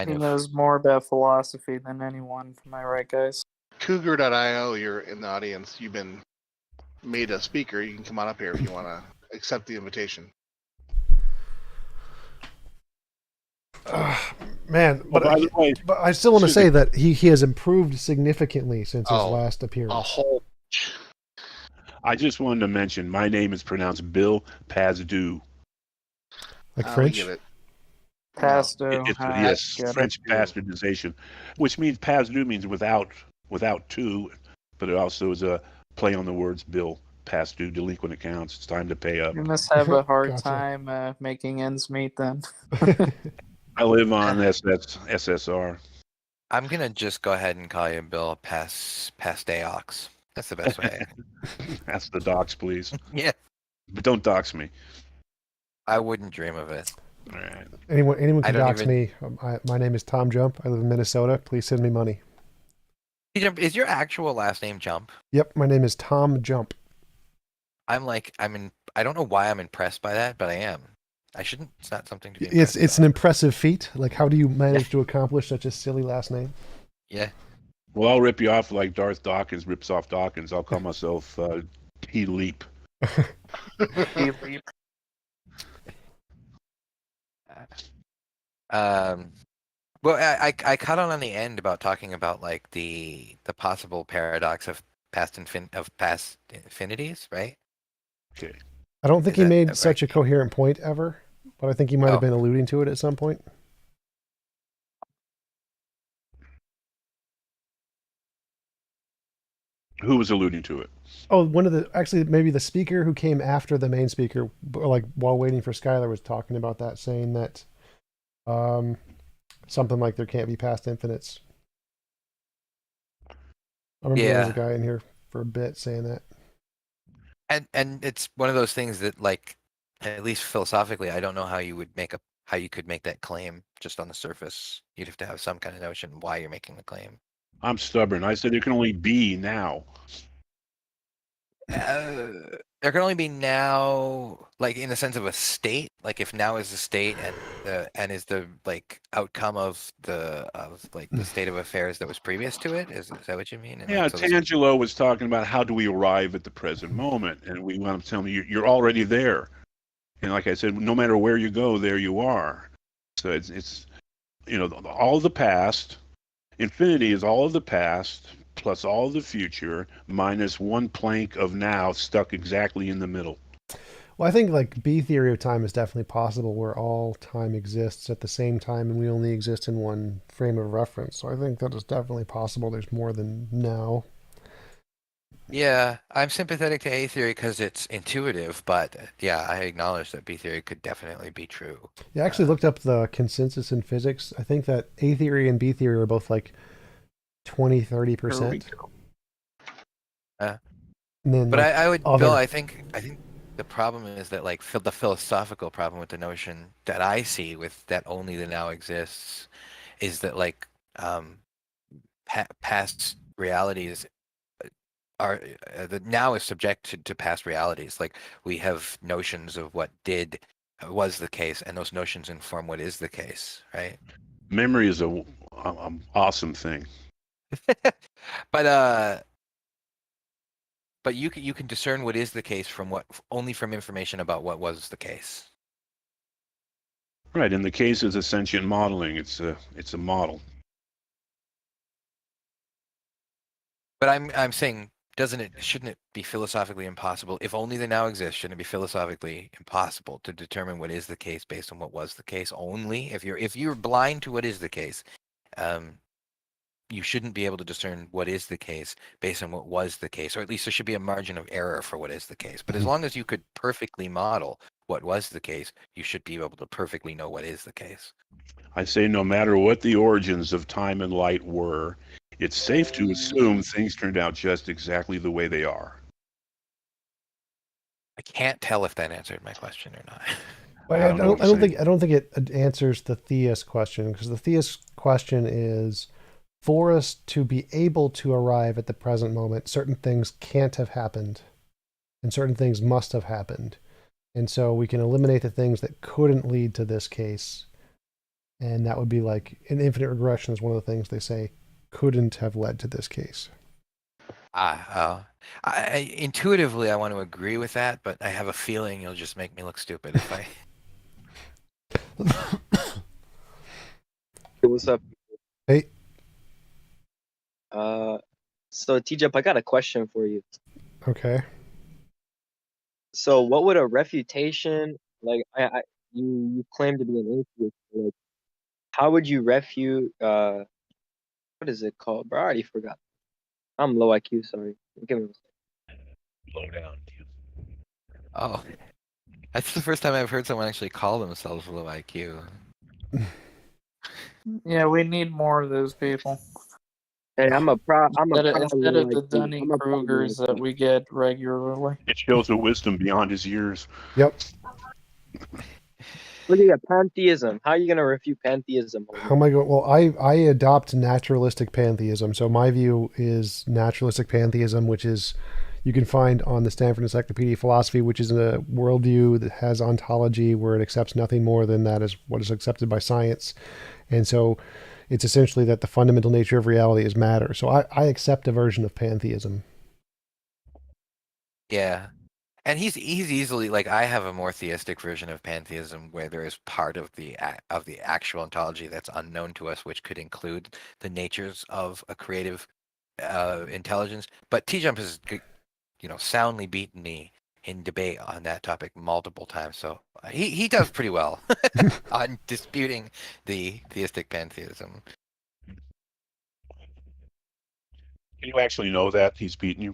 knows more about philosophy than anyone. Am I right, guys? Cougar.io, you're in the audience. You've been made a speaker. You can come on up here if you want to accept the invitation. Man, but I still want to say that he has improved significantly since his last appearance. I just wanted to mention my name is pronounced Bill Pazdu. Like We French? give it. Pasto. It's I yes, get it. French bastardization, which means Pazdu means without two, but it also is a play on the words Bill past due delinquent accounts. It's time to pay up. You must have a hard Gotcha. time making ends meet then. I live on SSR. I'm gonna just go ahead and call you Bill Pasteox. That's the best way. Ask the docs, please. Yeah, But don't dox me. I wouldn't dream of it. All right. Anyone I can don't dox even- me. My name is Tom Jump. I live in Minnesota. Please send me money. TJump, is your actual last name Jump? Yep, my name is Tom Jump. I don't know why I'm impressed by that, but I am. I shouldn't. It's not something to be. It's impressed an about. impressive feat. Like, how do you manage to accomplish such a silly last name? Yeah. Well, I'll rip you off like Darth Dawkins rips off Dawkins. I'll call myself T-Leap. Well, I caught on the end about talking about like the possible paradox of past infinities, right? Okay. I don't think Is he that made right? such a coherent point ever, but I think he might have Oh. been alluding to it at some point. Who was alluding to it? Oh, maybe the speaker who came after the main speaker, like while waiting for Skylar, was talking about that, saying that something like there can't be past infinites. I remember there was a Yeah. guy in here for a bit saying that. And it's one of those things that, like, at least philosophically, I don't know how you could make that claim just on the surface. You'd have to have some kind of notion why you're making the claim. I'm stubborn. I said there can only be now. There can only be now, like in the sense of a state. Like if now is the state and is the like outcome of the state of affairs that was previous to it. Is that what you mean? And, Yeah, like, so this- Tangelo was talking about how do we arrive at the present moment, and we want to tell me you're already there. And like I said, no matter where you go, there you are. So it's all of the past. Infinity is all of the past plus all of the future minus one plank of now stuck exactly in the middle. Well, I think like B theory of time is definitely possible, where all time exists at the same time and we only exist in one frame of reference. So I think that is definitely possible. There's more than now. Yeah, I'm sympathetic to A theory because it's intuitive, but yeah, I acknowledge that B theory could definitely be true. Yeah, I actually looked up the consensus in physics. I think that A theory and B theory are both like 20-30%. Yeah. And then, But like, I would, other- Bill, I think the problem is that like the philosophical problem with the notion that I see with that only the now exists is that like past realities are the now is subject to past realities. Like we have notions of what was the case, and those notions inform what is the case, right? Memory is a awesome thing. But you can discern what is the case from only from information about what was the case. Right, and the case is sentient modeling. It's a model. But I'm saying, shouldn't it be philosophically impossible? If only the now exists, shouldn't it be philosophically impossible to determine what is the case based on what was the case only? If you're blind to what is the case, you shouldn't be able to discern what is the case based on what was the case, or at least there should be a margin of error for what is the case. But as long as you could perfectly model what was the case, you should be able to perfectly know what is the case. I say no matter what the origins of time and light were, it's safe to assume things turned out just exactly the way they are. I can't tell if that answered my question or not. But I don't know what to say. I don't think it answers the theist question, because the theist question is, for us to be able to arrive at the present moment, certain things can't have happened and certain things must have happened. And so we can eliminate the things that couldn't lead to this case. And that would be like an infinite regression is one of the things they say couldn't have led to this case. Intuitively, I want to agree with that, but I have a feeling you'll just make me look stupid if I. Hey, what's up? Hey, So TJump, I got a question for you. okay. So what would a refutation like? You claim to be an atheist. Like, how would you refute? What is it called, bro? I already forgot. I'm low IQ. Sorry. Give me a second. Slow down. Oh, that's the first time I've heard someone actually call themselves low IQ. Yeah, we need more of those people. Hey, I'm a proud Instead low of the IQ. Dunning I'm a proud low Krugers that IQ. we get regularly. It shows a wisdom beyond his years. Yep. Look at that, pantheism. How are you gonna refute pantheism? How am I going? Well, I adopt naturalistic pantheism. So my view is naturalistic pantheism, which is you can find on the Stanford Encyclopedia of Philosophy, which is a worldview that has ontology where it accepts nothing more than that is what is accepted by science. And so it's essentially that the fundamental nature of reality is matter. So I accept a version of pantheism. Yeah. And he's easily like I have a more theistic version of pantheism where there is part of the actual ontology that's unknown to us, which could include the natures of a creative intelligence. But TJump has soundly beaten me in debate on that topic multiple times, so he does pretty well on disputing the theistic pantheism. Can you actually know that he's beaten you?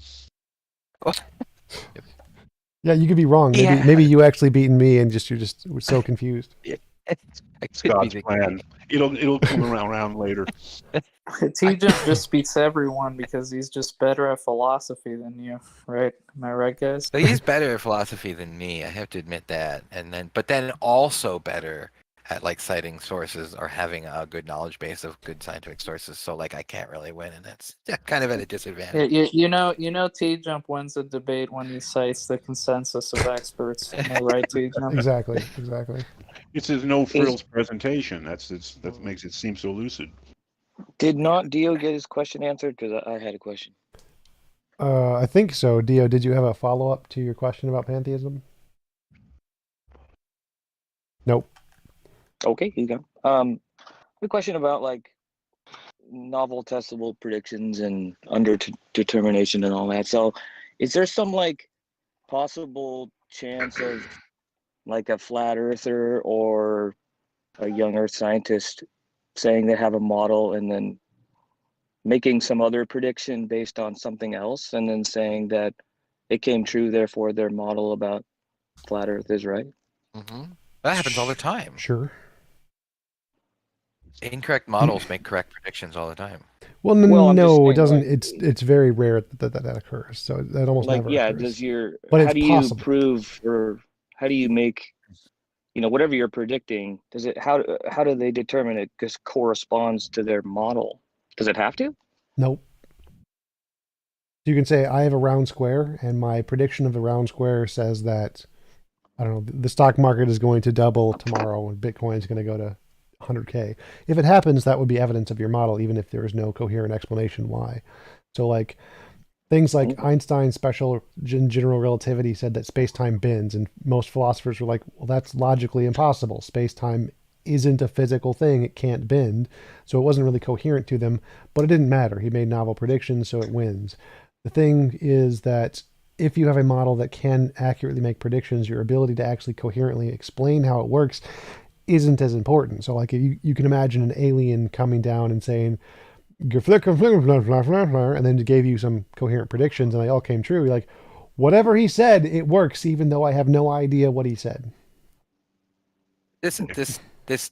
Yeah, you could be wrong. Maybe you actually beaten me, and you're just so confused. It's God's plan. It'll come around later. TJump just beats everyone because he's just better at philosophy than you, right? Am I right, guys? So he's better at philosophy than me. I have to admit that, but then also better at like citing sources or having a good knowledge base of good scientific sources. So like I can't really win, and that's kind of at a disadvantage. You know, TJump wins a debate when he cites the consensus of experts. Am I right, TJump? Exactly. It's his no frills presentation. That makes it seem so lucid. Did not Dio get his question answered? Because I had a question. I think so. Dio, did you have a follow-up to your question about pantheism? Nope. Okay, here you go. A question about like novel testable predictions and determination and all that. So, is there some like possible chance of like a flat earther or a young earth scientist saying they have a model and then making some other prediction based on something else and then saying that it came true, therefore their model about flat earth is right? Mm-hmm. That happens all the time. Sure. Incorrect models make correct predictions all the time. Well, no, it doesn't. Like, it's very rare that occurs. So that almost like, never yeah, occurs. how do you prove, or how do you make, whatever you're predicting, how do they determine it just corresponds to their model? Does it have to? Nope. You can say I have a round square, and my prediction of the round square says that, I don't know, the stock market is going to double tomorrow and Bitcoin is going to go to 100K. If it happens, that would be evidence of your model, even if there is no coherent explanation why. So like things like Einstein's special general relativity said that space-time bends, and most philosophers were like, well, that's logically impossible. Space-time isn't a physical thing. It can't bend. So it wasn't really coherent to them, but it didn't matter. He made novel predictions, so it wins. The thing is that if you have a model that can accurately make predictions, your ability to actually coherently explain how it works isn't as important. So like you can imagine an alien coming down and saying, and then gave you some coherent predictions and they all came true. You're like, whatever he said, it works, even though I have no idea what he said. This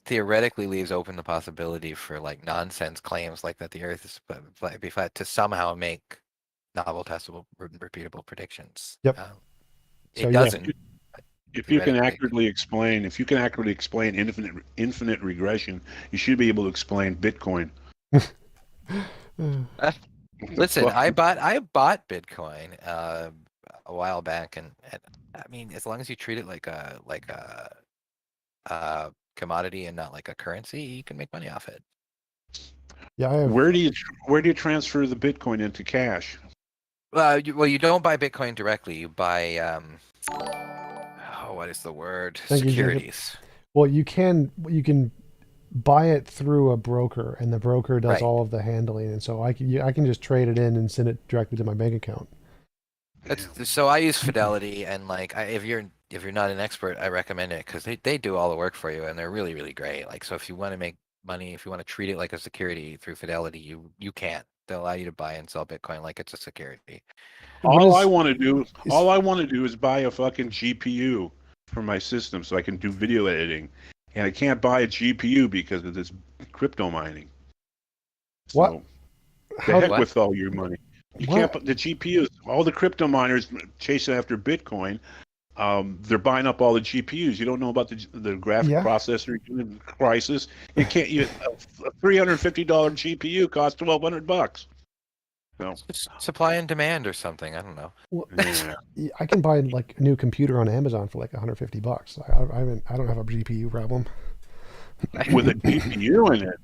theoretically leaves open the possibility for like nonsense claims like that the Earth is be flat to somehow make novel, testable, repeatable predictions. Yep. It doesn't. If you can accurately explain infinite regression, you should be able to explain Bitcoin. Listen, I bought Bitcoin a while back, and I mean, as long as you treat it like a commodity and not like a currency, you can make money off it. Yeah. Where do you transfer the Bitcoin into cash? You don't buy Bitcoin directly. You buy what is the word? Securities. Well, you can buy it through a broker, and the broker does all of the handling, and so I can just trade it in and send it directly to my bank account. So I use Fidelity, and like if you're not an expert, I recommend it because they do all the work for you, and they're really really great. Like so, if you want to make money, if you want to treat it like a security through Fidelity, you can. They'll allow you to buy and sell Bitcoin like it's a security. All I want to do is buy a fucking GPU for my system so I can do video editing, and I can't buy a GPU because of this crypto mining. What? So, How- the heck What? with all your money. You What? can't put the GPUs. All the crypto miners chasing after Bitcoin. They're buying up all the GPUs. You don't know about the graphic Yeah. processor crisis. You can't. A $350 GPU costs $1,200. So It's supply and demand or something. I don't know. Well, yeah. yeah, I can buy like a new computer on Amazon for like $150. I don't have a GPU problem. With a GPU in it.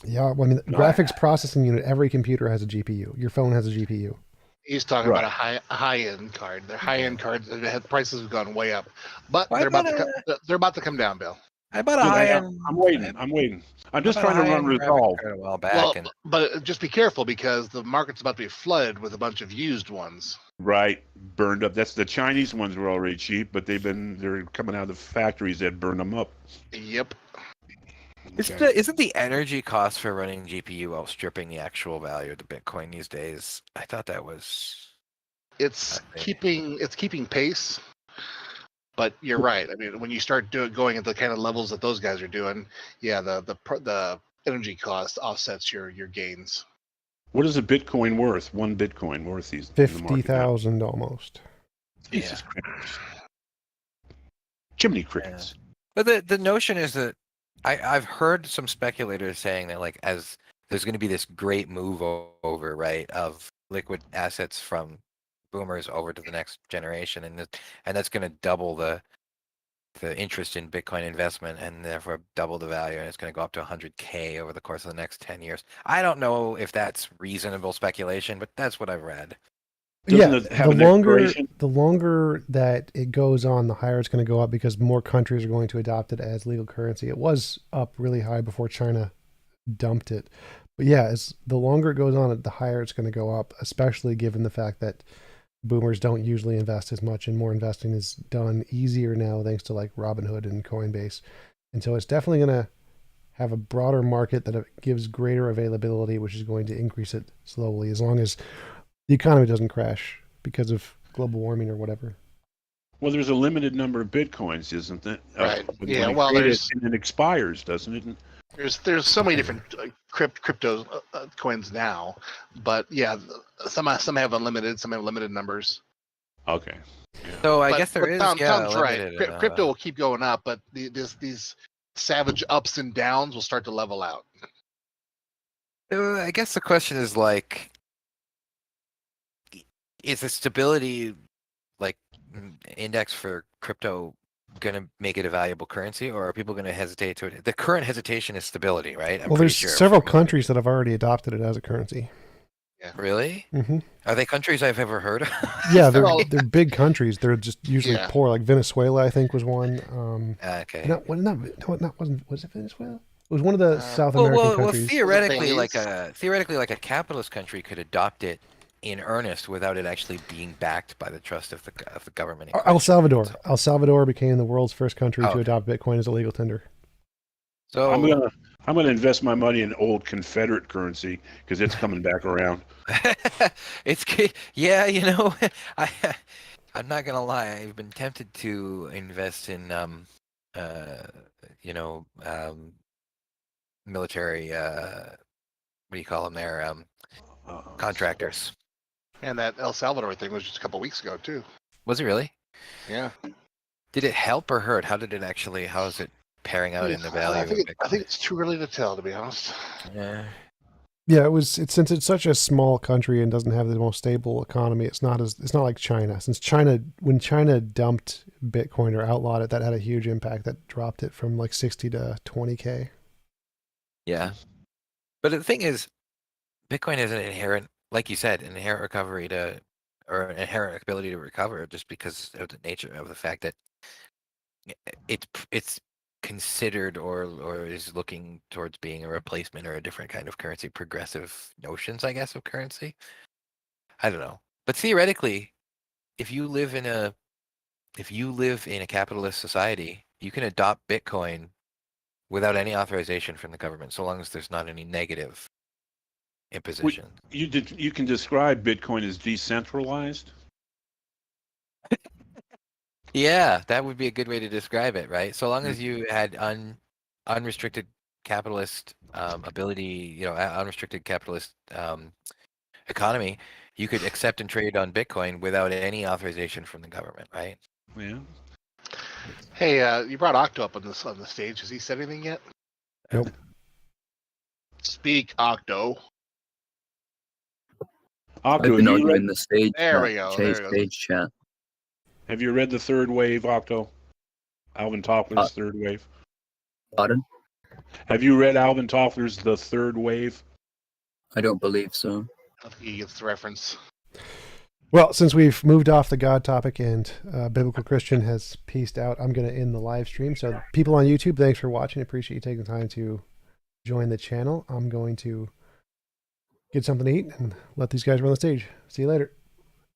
Yeah, well, I mean, graphics processing unit. Every computer has a GPU. Your phone has a GPU. He's talking Right. about a high end card. Their high end cards prices have gone way up, but Why they're about not they're about to come down, Bill. I bought a Good, high end. I'm waiting. I'm just I bought a trying to run high-end graphics Resolve. card a while back, Well, and but just be careful because the market's about to be flooded with a bunch of used ones. Right, burned up. That's the Chinese ones were already cheap, but they're coming out of the factories that burned them up. Yep. isn't the energy cost for running GPU outstripping the actual value of the Bitcoin these days? I thought that was. It's I think. keeping pace. But you're right. I mean, when you start going at the kind of levels that those guys are doing, yeah, the energy cost offsets your gains. What is a Bitcoin worth? One Bitcoin worth these in the market now? 50,000 almost. Jesus Christ. Chimney crickets. But the notion is that I've heard some speculators saying that like as there's going to be this great move over right of liquid assets from boomers over to the next generation, and that's going to double the interest in Bitcoin investment, and therefore double the value, and it's going to go up to 100K over the course of the next 10 years. I don't know if that's reasonable speculation, but that's what I've read. Doesn't it have an expiration? The longer that it goes on, the higher it's going to go up because more countries are going to adopt it as legal currency. It was up really high before China dumped it. But yeah, as the longer it goes on, the higher it's going to go up, especially given the fact that boomers don't usually invest as much, and more investing is done easier now thanks to like Robinhood and Coinbase. And so it's definitely going to have a broader market that gives greater availability, which is going to increase it slowly as long as the economy doesn't crash because of global warming or whatever. Well, there's a limited number of Bitcoins, isn't there? Right. When Yeah, they well, create there's- it, and it expires, doesn't it? There's so many different crypto coins now, but yeah, some have unlimited, some have limited numbers. Okay. So I But- guess there but is Tom's right. limited, Crypto will keep going up, but these savage ups and downs will start to level out. I guess the question is like, is the stability like index for crypto going to make it a valuable currency, or are people going to hesitate to it? The current hesitation is stability, right? I'm Well, pretty there's sure several from- countries that have already adopted it as a currency. Really? Hmm. Are they countries I've ever heard of? Yeah, Well- they're big countries. They're just usually Yeah. poor. Like Venezuela, I think, was one. Okay. Was it Venezuela? It was one of the South American countries. Theoretically, Philippines. like a capitalist country could adopt it in earnest without it actually being backed by the trust of the government. in El question. Salvador. So- El Salvador became the world's first country to Okay. adopt Bitcoin as a legal tender. So I'm gonna invest my money in old Confederate currency because it's coming back around. yeah, you know, I'm not gonna lie. I've been tempted to invest in military what do you call them there? Contractors. And that El Salvador thing was just a couple weeks ago too. Was it really? Yeah. Did it help or hurt? How is it pairing out in the value I of think Bitcoin? it's too early to tell, to be honest. Yeah. Yeah, since it's such a small country and doesn't have the most stable economy. It's not like China. When China dumped Bitcoin or outlawed it, that had a huge impact. That dropped it from like 60 to 20K. Yeah. But the thing is, Bitcoin has an inherent, like you said, an inherent an inherent ability to recover just because of the nature of the fact that it's considered or is looking towards being a replacement or a different kind of currency, progressive notions, I guess, of currency. I don't know. But theoretically, if you live in a capitalist society, you can adopt Bitcoin without any authorization from the government, so long as there's not any negative imposition. You can describe Bitcoin as decentralized. Yeah, that would be a good way to describe it, right? So long as you had unrestricted capitalist ability, unrestricted capitalist economy, you could accept and trade on Bitcoin without any authorization from the government, right? Yeah. Hey, you brought Octo up on the stage. Has he said anything yet? Nope. Speak, Octo. Octo, I've been have you arguing read, the stage There chat. we go. There we go. Stage chat. have you read The Third Wave, Octo? Alvin Toffler's Third Wave. Pardon? Have you read Alvin Toffler's The Third Wave? I don't believe so. I think he gets the reference. Well, since we've moved off the God topic and Biblical Christian has peaced out, I'm going to end the live stream. So people on YouTube, thanks for watching. Appreciate you taking the time to join the channel. I'm going to get something to eat and let these guys run the stage. See you later.